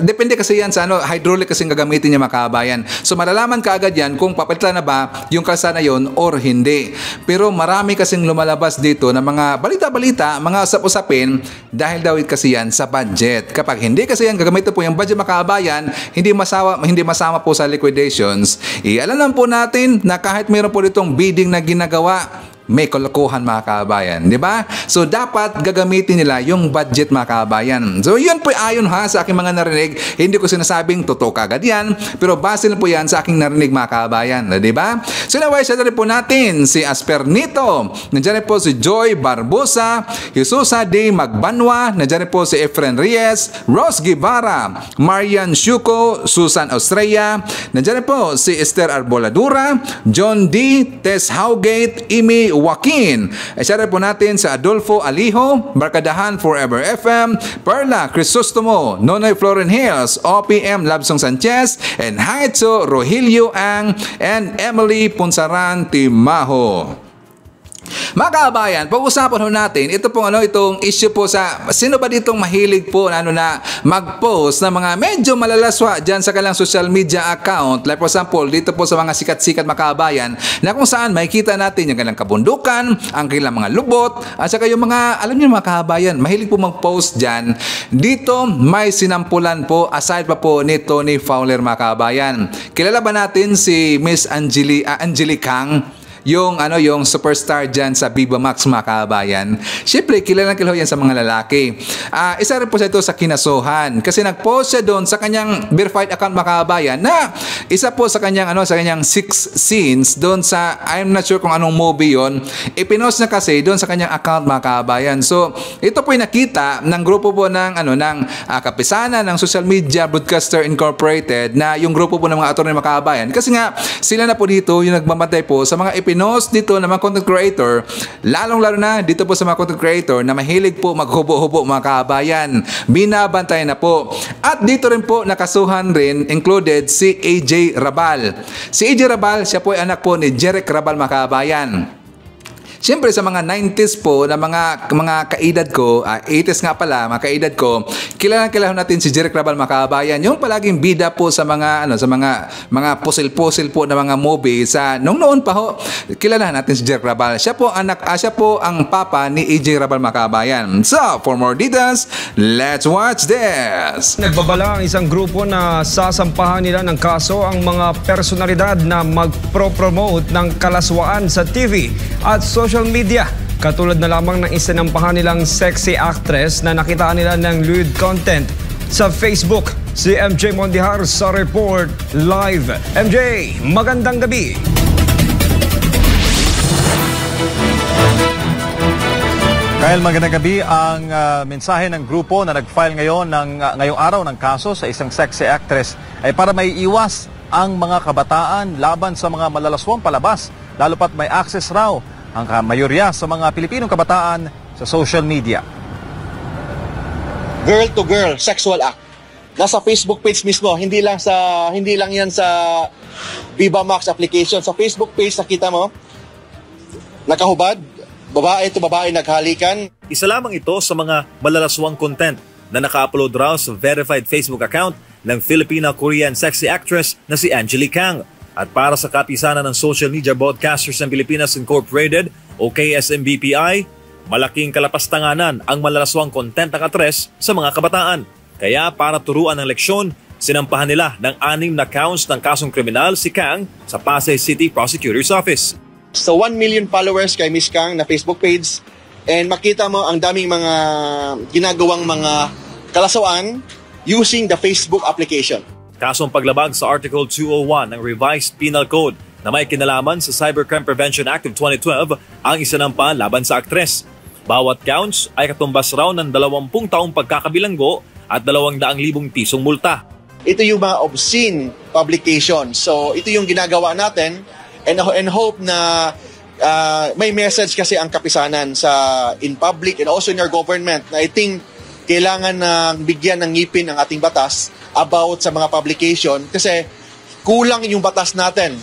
depende kasi yan sa hydraulic kasi gagamitin niya mga kabayan. So malalaman kaagad yan kung papalitan na ba yung kalsada yon or hindi. Pero marami kasing lumalabas dito na mga balita-balita, mga usap-usapin dahil daw kasi yan sa budget. Kapag hindi kasi yan gagamitin po yung budget mga kabayan, hindi masama po sa liquidations. Alam lang po natin na kahit mayroon po ditong bidding na ginagawa, may kalokohan mga kabayan, di ba? So dapat gagamitin nila yung budget mga kabayan. So yun po ayon sa aking mga narinig. Hindi ko sinasabing totoo kagad yan, pero base na po yan sa aking narinig mga kabayan, di ba? So anyway, siya rin po natin si Aspernito, nandiyan rin po si Joy Barbosa, Jesusa D. Magbanwa, nandiyan rin po si Efren Reyes, Rose Guevara, Marian Shuko, Susan Australia, nandiyan rin po si Esther Arboladura, John D. Tess Howgate, Imi Joaquin. Siya rin po natin sa Adolfo Alijo, Barkadahan Forever FM, Perla Crisostomo, Nonoy Floren Hills, OPM Labsong Sanchez, and Haitso Rogelio Ang, and Emily Punsaran Timaho. Mga kabayan, pag-usapan ho natin ito pong itong issue po sa sino ba ditong mahilig po na mag-post na mga medyo malalaswa dyan sa kanilang social media account. Like for example, dito po sa mga sikat-sikat mga kabayan na kung saan makikita natin yung kanilang kabundukan, ang kanilang mga lubot, at saka yung mga, alam niyo mga kabayan, mahilig po mag-post dyan. Dito may sinampulan po aside pa po ni Tony Fowler mga kabayan. Kilala ba natin si Miss Angelique Kang? Yung superstar dyan sa Viva Max mga kabayan. Siyempre, kilala yan sa mga lalaki. Isa rin po siya ito sa kinasuhan. Kasi nag-post siya doon sa kanyang verified account mga kabayan na isa po sa kanyang 6 scenes doon sa, I'm not sure kung anong movie yon. Ipinost niya kasi doon sa kanyang account mga kabayan. So, ito po yung nakita ng grupo po ng kapisanan ng Social Media Broadcaster Incorporated na yung grupo po ng mga attorney mga kabayan. Kasi nga, sila na po dito yung nagmamatay po sa mga pinost dito ng mga content creator, lalong-lalo na dito po sa mga content creator na mahilig po maghubo-hubo mga kabayan. Binabantay na po. At dito rin po nakasuhan rin included si AJ Rabal. Si AJ Rabal, siya po ay anak po ni Jeric Rabal mga kabayan. Siyempre sa mga 90s po na mga kaedad ko, 80s nga pala, mga kaedad ko, kilala natin si Jeric Rabal mga kabayan. Yung palaging bida po sa mga mga pusil-pusil po na mga movie sa nung noon pa ho. Kilala natin si Jeric Rabal. Siya po ang papa ni AJ Rabal mga kabayan. So, for more details, let's watch this. Nagbabala ang isang grupo na sasampahan nila ng kaso ang mga personalidad na magpro-promote ng kalaswaan sa TV at social media. Katulad na lamang ng isinampahan nilang sexy actress na nakitaan nila ng lewd content sa Facebook. Si MJ Mondihar sa Report Live. MJ, magandang gabi. Kyle, magandang gabi. Ang mensahe ng grupo na nag-file ngayong araw ng kaso sa isang sexy actress ay para maiiwas ang mga kabataan laban sa mga malalaswang palabas, lalo pat may access raw ang mayorya sa mga Pilipinong kabataan sa social media. Girl-to-girl sexual act. Nasa Facebook page mismo, hindi lang yan sa Viva Max application. Sa Facebook page nakita mo, nakahubad, babae to babae naghalikan. Isa lamang ito sa mga malalaswang content na naka-upload raw sa verified Facebook account ng Filipino-Korean sexy actress na si Angelique Kang. At para sa kapisanan ng Social Media Broadcasters ng Pilipinas Incorporated o KSMBPI, malaking kalapastanganan ang malalaswang content ng aktres sa mga kabataan. Kaya para turuan ng leksyon, sinampahan nila ng 6 na counts ng kasong kriminal si Kang sa Pasay City Prosecutor's Office. So 1 million followers kay Miss Kang na Facebook page, and makita mo ang daming mga ginagawang mga kalaswaan using the Facebook application. Kasong paglabag sa Article 201 ng Revised Penal Code na may kinalaman sa Cybercrime Prevention Act of 2012 ang isinampa laban sa aktres. Bawat counts ay katumbas raw ng 20 taong pagkakabilanggo at 200,000 pisong multa. Ito yung mga obscene publication. So ito yung ginagawa natin and hope na may message kasi ang kapisanan sa in public and also in our government na I think kailangan na bigyan ng ngipin ang ating batas about sa mga publication kasi kulang yung batas natin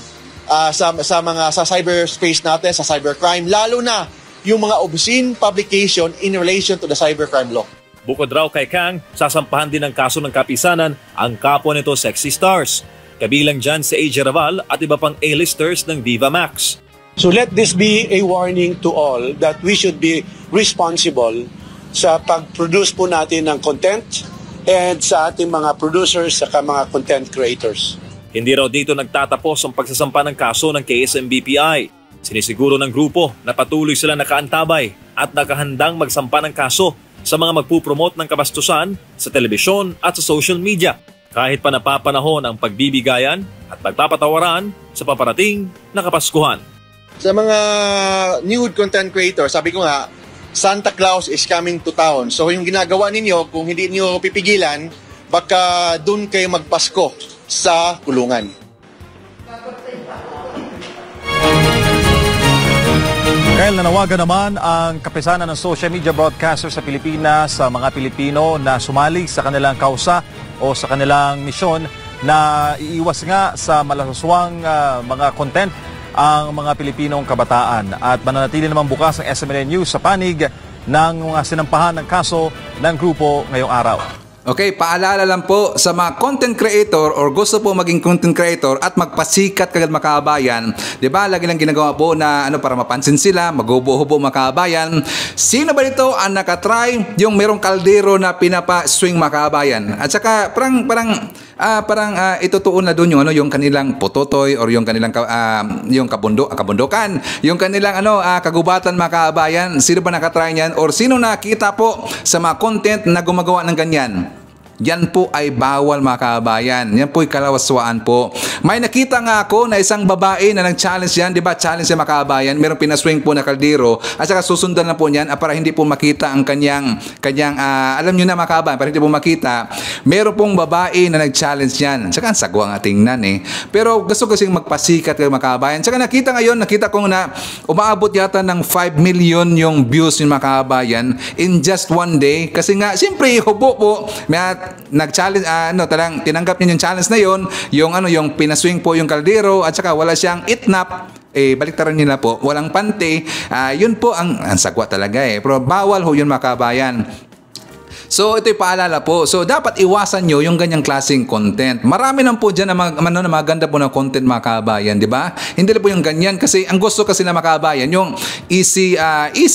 sa cyberspace natin, sa cybercrime, lalo na yung mga obscene publication in relation to the cybercrime law. Bukod raw kay Kang, sasampahan din ng kaso ng kapisanan ang kapwa nito sexy stars. Kabilang dyan si AJ Raval at iba pang A-listers ng Viva Max. So let this be a warning to all that we should be responsible sa pag-produce po natin ng content and sa ating mga producers at mga content creators. Hindi raw dito nagtatapos ang pagsasampa ng kaso ng KSM-BPI. Sinisiguro ng grupo na patuloy sila nakaantabay at nakahandang magsampa ng kaso sa mga magpupromote ng kabastusan sa telebisyon at sa social media. Kahit pa napapanahon ang pagbibigayan at pagpapatawaran sa paparating na Kapaskuhan. Sa mga nude content creators, sabi ko nga, Santa Claus is coming to town. So yung ginagawa ninyo, kung hindi niyo pipigilan, baka dun kayo magpasko sa kulungan. Kaya nanawagan naman ang kapisanan ng social media broadcaster sa Pilipinas sa mga Pilipino na sumali sa kanilang kausa o sa kanilang misyon na iiwas nga sa malasaswang mga content ang mga Pilipinong kabataan at mananatili naman bukas ang SMNA News sa panig ng mga sinampahan ng kaso ng grupo ngayong araw. Okay, paalala lang po sa mga content creator or gusto po maging content creator at magpasikat kagad makabayan. 'Di ba? Lagi lang ginagawa po na para mapansin sila, magubo-hubo makabayan. Sino ba dito ang nakatry yung merong kaldero na pinapa-swing makabayan? At saka parang itutuon na doon yung kanilang pototoy or yung kanilang yung kabundukan, yung kanilang kagubatan makabayan. Sino ba nakatry niyan or sino nakita po sa mga content na gumagawa ng ganyan? Yan po ay bawal mga kabayan. Yan po ay kalawaswaan po. May nakita nga ako na isang babae na nag-challenge yan. Diba? Challenge siya mga kabayan. Meron pinaswing po na kaldero. At saka susundan na po niyan para hindi po makita ang kanyang alam nyo na mga kabayan, para hindi po makita. Meron pong babae na nag-challenge yan. Saka ang sagwa nga tingnan eh. Pero gusto ko kasing magpasikat kayo mga kabayan. Saka nakita ko na umaabot yata ng 5 million yung views yung mga kabayan in just one day. Kasi nga, siyempre, hubo po. Nag-challenge, talang tinanggap niya yung challenge na yon, yung pinaswing po yung kaldero at saka wala siyang itnap, baliktaran nila po, walang pante, yun po ang sagwa talaga pero bawal ho yun mga kabayan. So, ito'y paalala po. So, dapat iwasan nyo yung ganyang klaseng content. Marami naman po dyan na maganda po na content mga kabayan, di ba? Hindi po yung ganyan kasi ang gusto kasi na mga kabayan, yung easy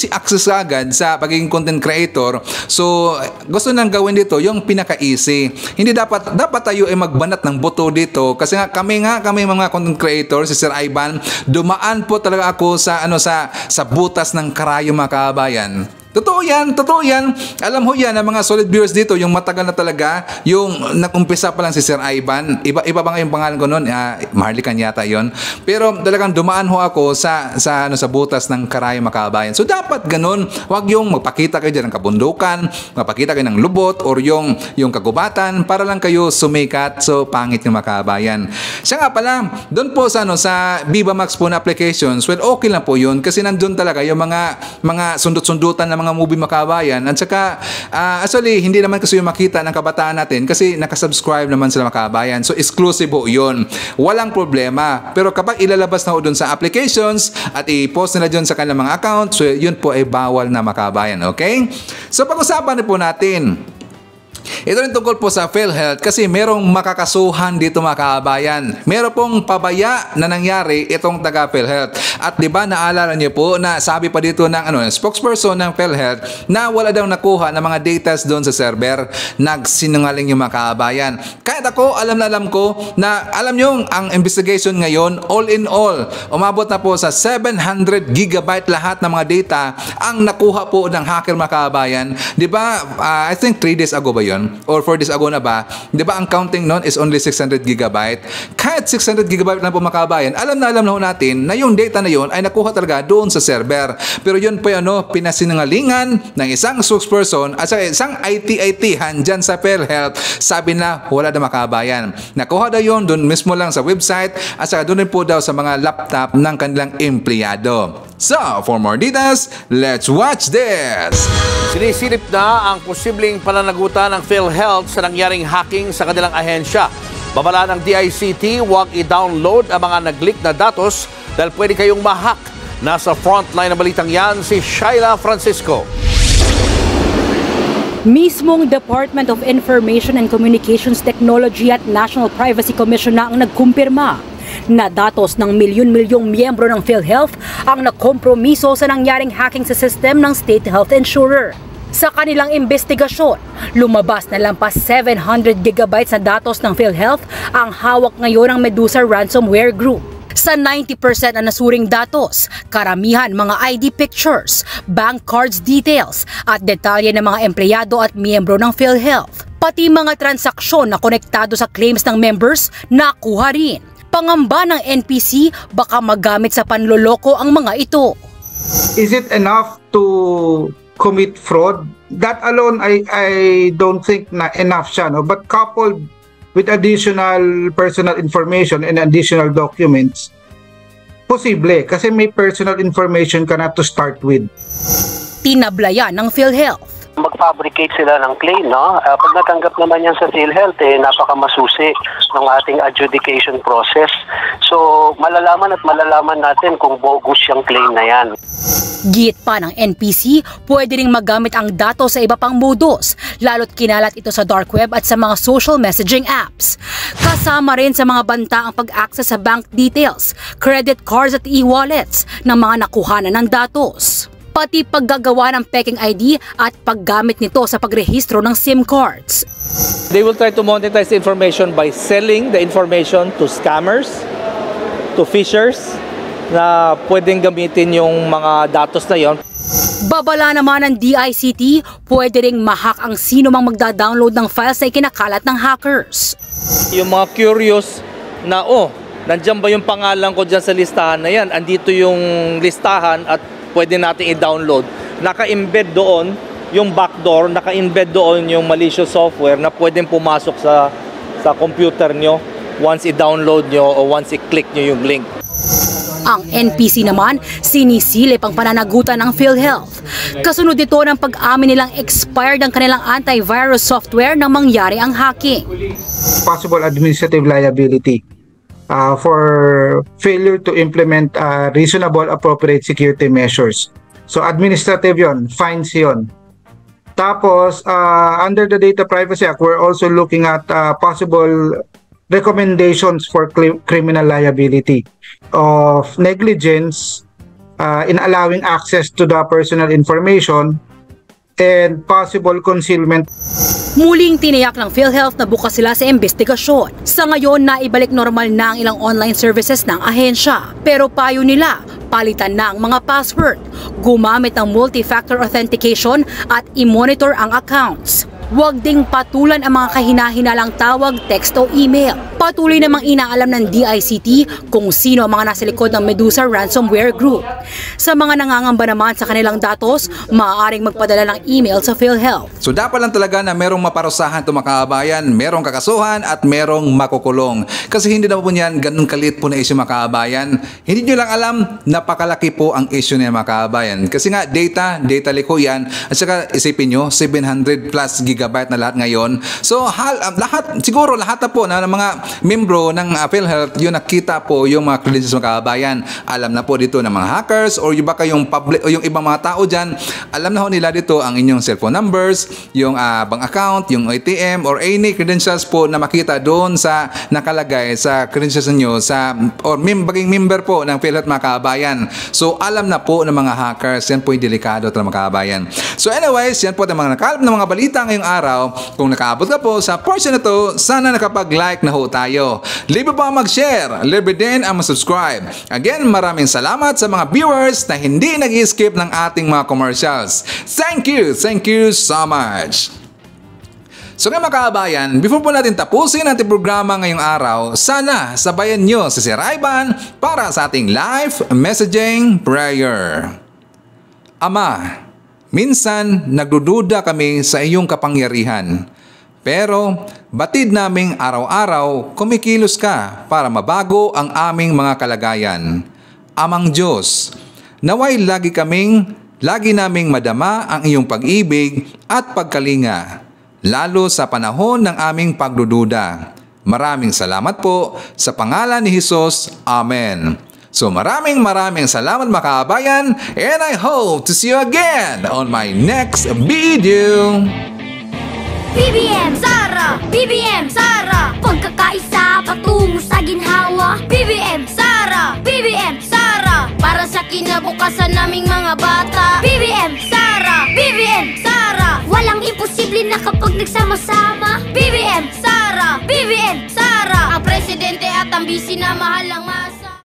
access agad sa pagiging content creator. So, gusto nang gawin dito yung pinaka-easy. Hindi dapat tayo ay magbanat ng buto dito kasi kami mga content creator, si Sir Ivan, dumaan po talaga ako sa butas ng karayo mga kabayan. Totoo yan. Alam ho yan, ang mga solid viewers dito, yung matagal na talaga, yung nag-umpisa pa lang si Sir Ivan. Iba ba nga yung pangalan ko noon? Marlican yata yon. Pero talagang dumaan ho ako sa butas ng karayo makabayan. So dapat ganun, wag yung magpakita kayo dyan ng kabundukan, magpakita kayo ng lubot, or yung kagubatan, para lang kayo sumikat. So pangit yung makabayan. Siya nga pala, doon po sa Viva Max po na applications, well, okay lang po yun kasi nandun talaga yung mga sundot-sundutan na mga movie makabayan. At saka, actually, hindi naman kasi yung makita ng kabataan natin kasi nakasubscribe naman sila makabayan. So, exclusive po yun. Walang problema. Pero kapag ilalabas na ho dun sa applications at i-post nila dun sa kanilang mga account, so yun po ay bawal na makabayan. Okay? So, pag-usapan na po natin. Ito rin tungkol po sa PhilHealth kasi merong makakasuhan dito mga kabayan. Meron pong pabaya na nangyari itong taga PhilHealth. At di ba naalala niyo po na sabi pa dito ng spokesperson ng PhilHealth na wala daw nakuha ng mga data doon sa server. Nagsinungaling yung mga kabayan. Kahit ako, alam ko na alam nyo ang investigation ngayon, all in all, umabot na po sa 700 gigabyte lahat ng mga data ang nakuha po ng hacker mga kabayan. Di ba, I think 3 days ago ba yun? or 4 days ago na ba, di ba ang counting nun is only 600 gigabyte? Kahit 600 gigabyte na po mga kabayan, alam na ho natin na yung data na yun ay nakuha talaga doon sa server. Pero yun po yung pinasinungalingan ng isang spokesperson at sa isang IT-han dyan sa PhilHealth. Sabi na wala na makabayan. Nakuha daw yun doon mismo lang sa website at saka doon rin po daw sa mga laptop ng kanilang empleyado. So, for more details, let's watch this! Sinisilip na ang posibleng pananagutan ng PhilHealth sa nangyaring hacking sa kanilang ahensya. Babala ng DICT, huwag i-download ang mga nag-leak na datos dahil pwede kayong ma-hack. Nasa frontline ng balitang yan si Shaila Francisco. Mismong Department of Information and Communications Technology at National Privacy Commission na ang nagkumpirma na datos ng milyon-milyong miyembro ng PhilHealth ang nakompromiso sa nangyaring hacking sa system ng State Health Insurer. Sa kanilang investigasyon, lumabas na lampas 700 gigabytes na datos ng PhilHealth ang hawak ngayon ng Medusa ransomware group. Sa 90% na nasuring datos, karamihan mga ID pictures, bank cards details at detalye ng mga empleyado at miyembro ng PhilHealth. Pati mga transaksyon na konektado sa claims ng members nakuha rin. Pangamba ng NPC, baka magamit sa panloloko ang mga ito. Is it enough to commit fraud? That alone, I don't think na enough siya, no? But coupled with additional personal information and additional documents, posible kasi may personal information ka na to start with. Tinablayan ng PhilHealth. Mag-fabricate sila ng claim, no? Pag natanggap naman yan sa PhilHealth, napakamasusi ng ating adjudication process. So, malalaman natin kung bogus yung claim na yan. Git pa ng NPC, pwede ring magamit ang datos sa iba pang modus, lalo't kinalat ito sa dark web at sa mga social messaging apps. Kasama rin sa mga banta ang pag-access sa bank details, credit cards at e-wallets ng mga nakuhanan ng datos. Pati paggagawa ng peking ID at paggamit nito sa pagrehistro ng SIM cards. They will try to monetize the information by selling the information to scammers, to phishers, na pwedeng gamitin yung mga datos na yon. Babala naman ng DICT, pwede ring ma-hack ang sino mang magda-download ng files na ikinakalat ng hackers. Yung mga curious na, nandiyan ba yung pangalan ko dyan sa listahan na yan? Andito yung listahan at pwede natin i-download. Naka-embed doon yung backdoor, naka-embed doon yung malicious software na pwedeng pumasok sa computer nyo once i-download nyo o once i-click nyo yung link. Ang NPC naman, sinisilip ang pananagutan ng PhilHealth. Kasunod ito ng pag-amin nilang expired ang kanilang antivirus software nang mangyari ang hacking. Possible administrative liability for failure to implement reasonable appropriate security measures. So administrative yon, fines yon. Tapos, under the Data Privacy Act, we're also looking at possible recommendations for criminal liability of negligence in allowing access to the personal information and possible concealment. Muling tiniyak ng PhilHealth na bukas sila sa investigasyon. Sa ngayon, naibalik normal na ang ilang online services ng ahensya. Pero payo nila, palitan na ang mga password, gumamit ng multi-factor authentication at i-monitor ang accounts. Huwag ding patulan ang mga kahina-hinalang tawag, text o email. Patuloy namang inaalam ng DICT kung sino ang mga nasa likod ng Medusa ransomware group. Sa mga nangangamba naman sa kanilang datos, maaaring magpadala ng email sa PhilHealth. So dapat lang talaga na merong maparusahan itong mga kababayan, merong kakasuhan at merong makukulong. Kasi hindi na po niyan ganun kalit po na issue mga kababayan. Hindi nyo lang alam, napakalaki po ang issue niya mga kababayan. Kasi nga data liko yan. At saka isipin nyo, 700 plus gigabyte na lahat ngayon. So siguro lahat na po na mga membro ng PhilHealth yung nakita po yung mga credentials mga kababayan. Alam na po dito ng mga hackers or yung baka yung public o yung ibang mga tao dyan, alam na ho nila dito ang inyong cellphone numbers, yung bank account, yung ATM or any credentials po na makita doon sa nakalagay sa credentials niyo sa or baging member po ng PhilHealth mga kababayan. So alam na po ng mga hackers, yan po yung delikado talaga mga kababayan. So anyways, yan po ang mga nakalap ng mga balita ngayong araw. Kung nakaabot ka po sa portion na to, sana nakapag-like na ho tayo. Libre po ang mag-share, libre din ang mag-subscribe. Again, maraming salamat sa mga viewers na hindi nag-skip ng ating mga commercials. Thank you so much. So nga mga kabayan, before po natin tapusin ating programa ngayong araw, sana sabayan nyo si Sir Ivan para sa ating live messaging prayer. Ama, minsan nagdududa kami sa iyong kapangyarihan, pero batid naming araw-araw kumikilos ka para mabago ang aming mga kalagayan. Amang Diyos, naway lagi naming madama ang iyong pag-ibig at pagkalinga, lalo sa panahon ng aming pagdududa. Maraming salamat po sa pangalan ni Jesus. Amen. So maraming salamat mga kabayan, and I hope to see you again on my next video. BBM Sara, BBM Sara, pagkakaisa patungo sa ginhawa. BBM Sara, BBM Sara, para sa kinabukasan naming mga bata. BBM Sara, BBM Sara, walang imposible na kapag nagsama-sama. BBM Sara, BBM Sara, ang presidente at ang bisi na mahal ang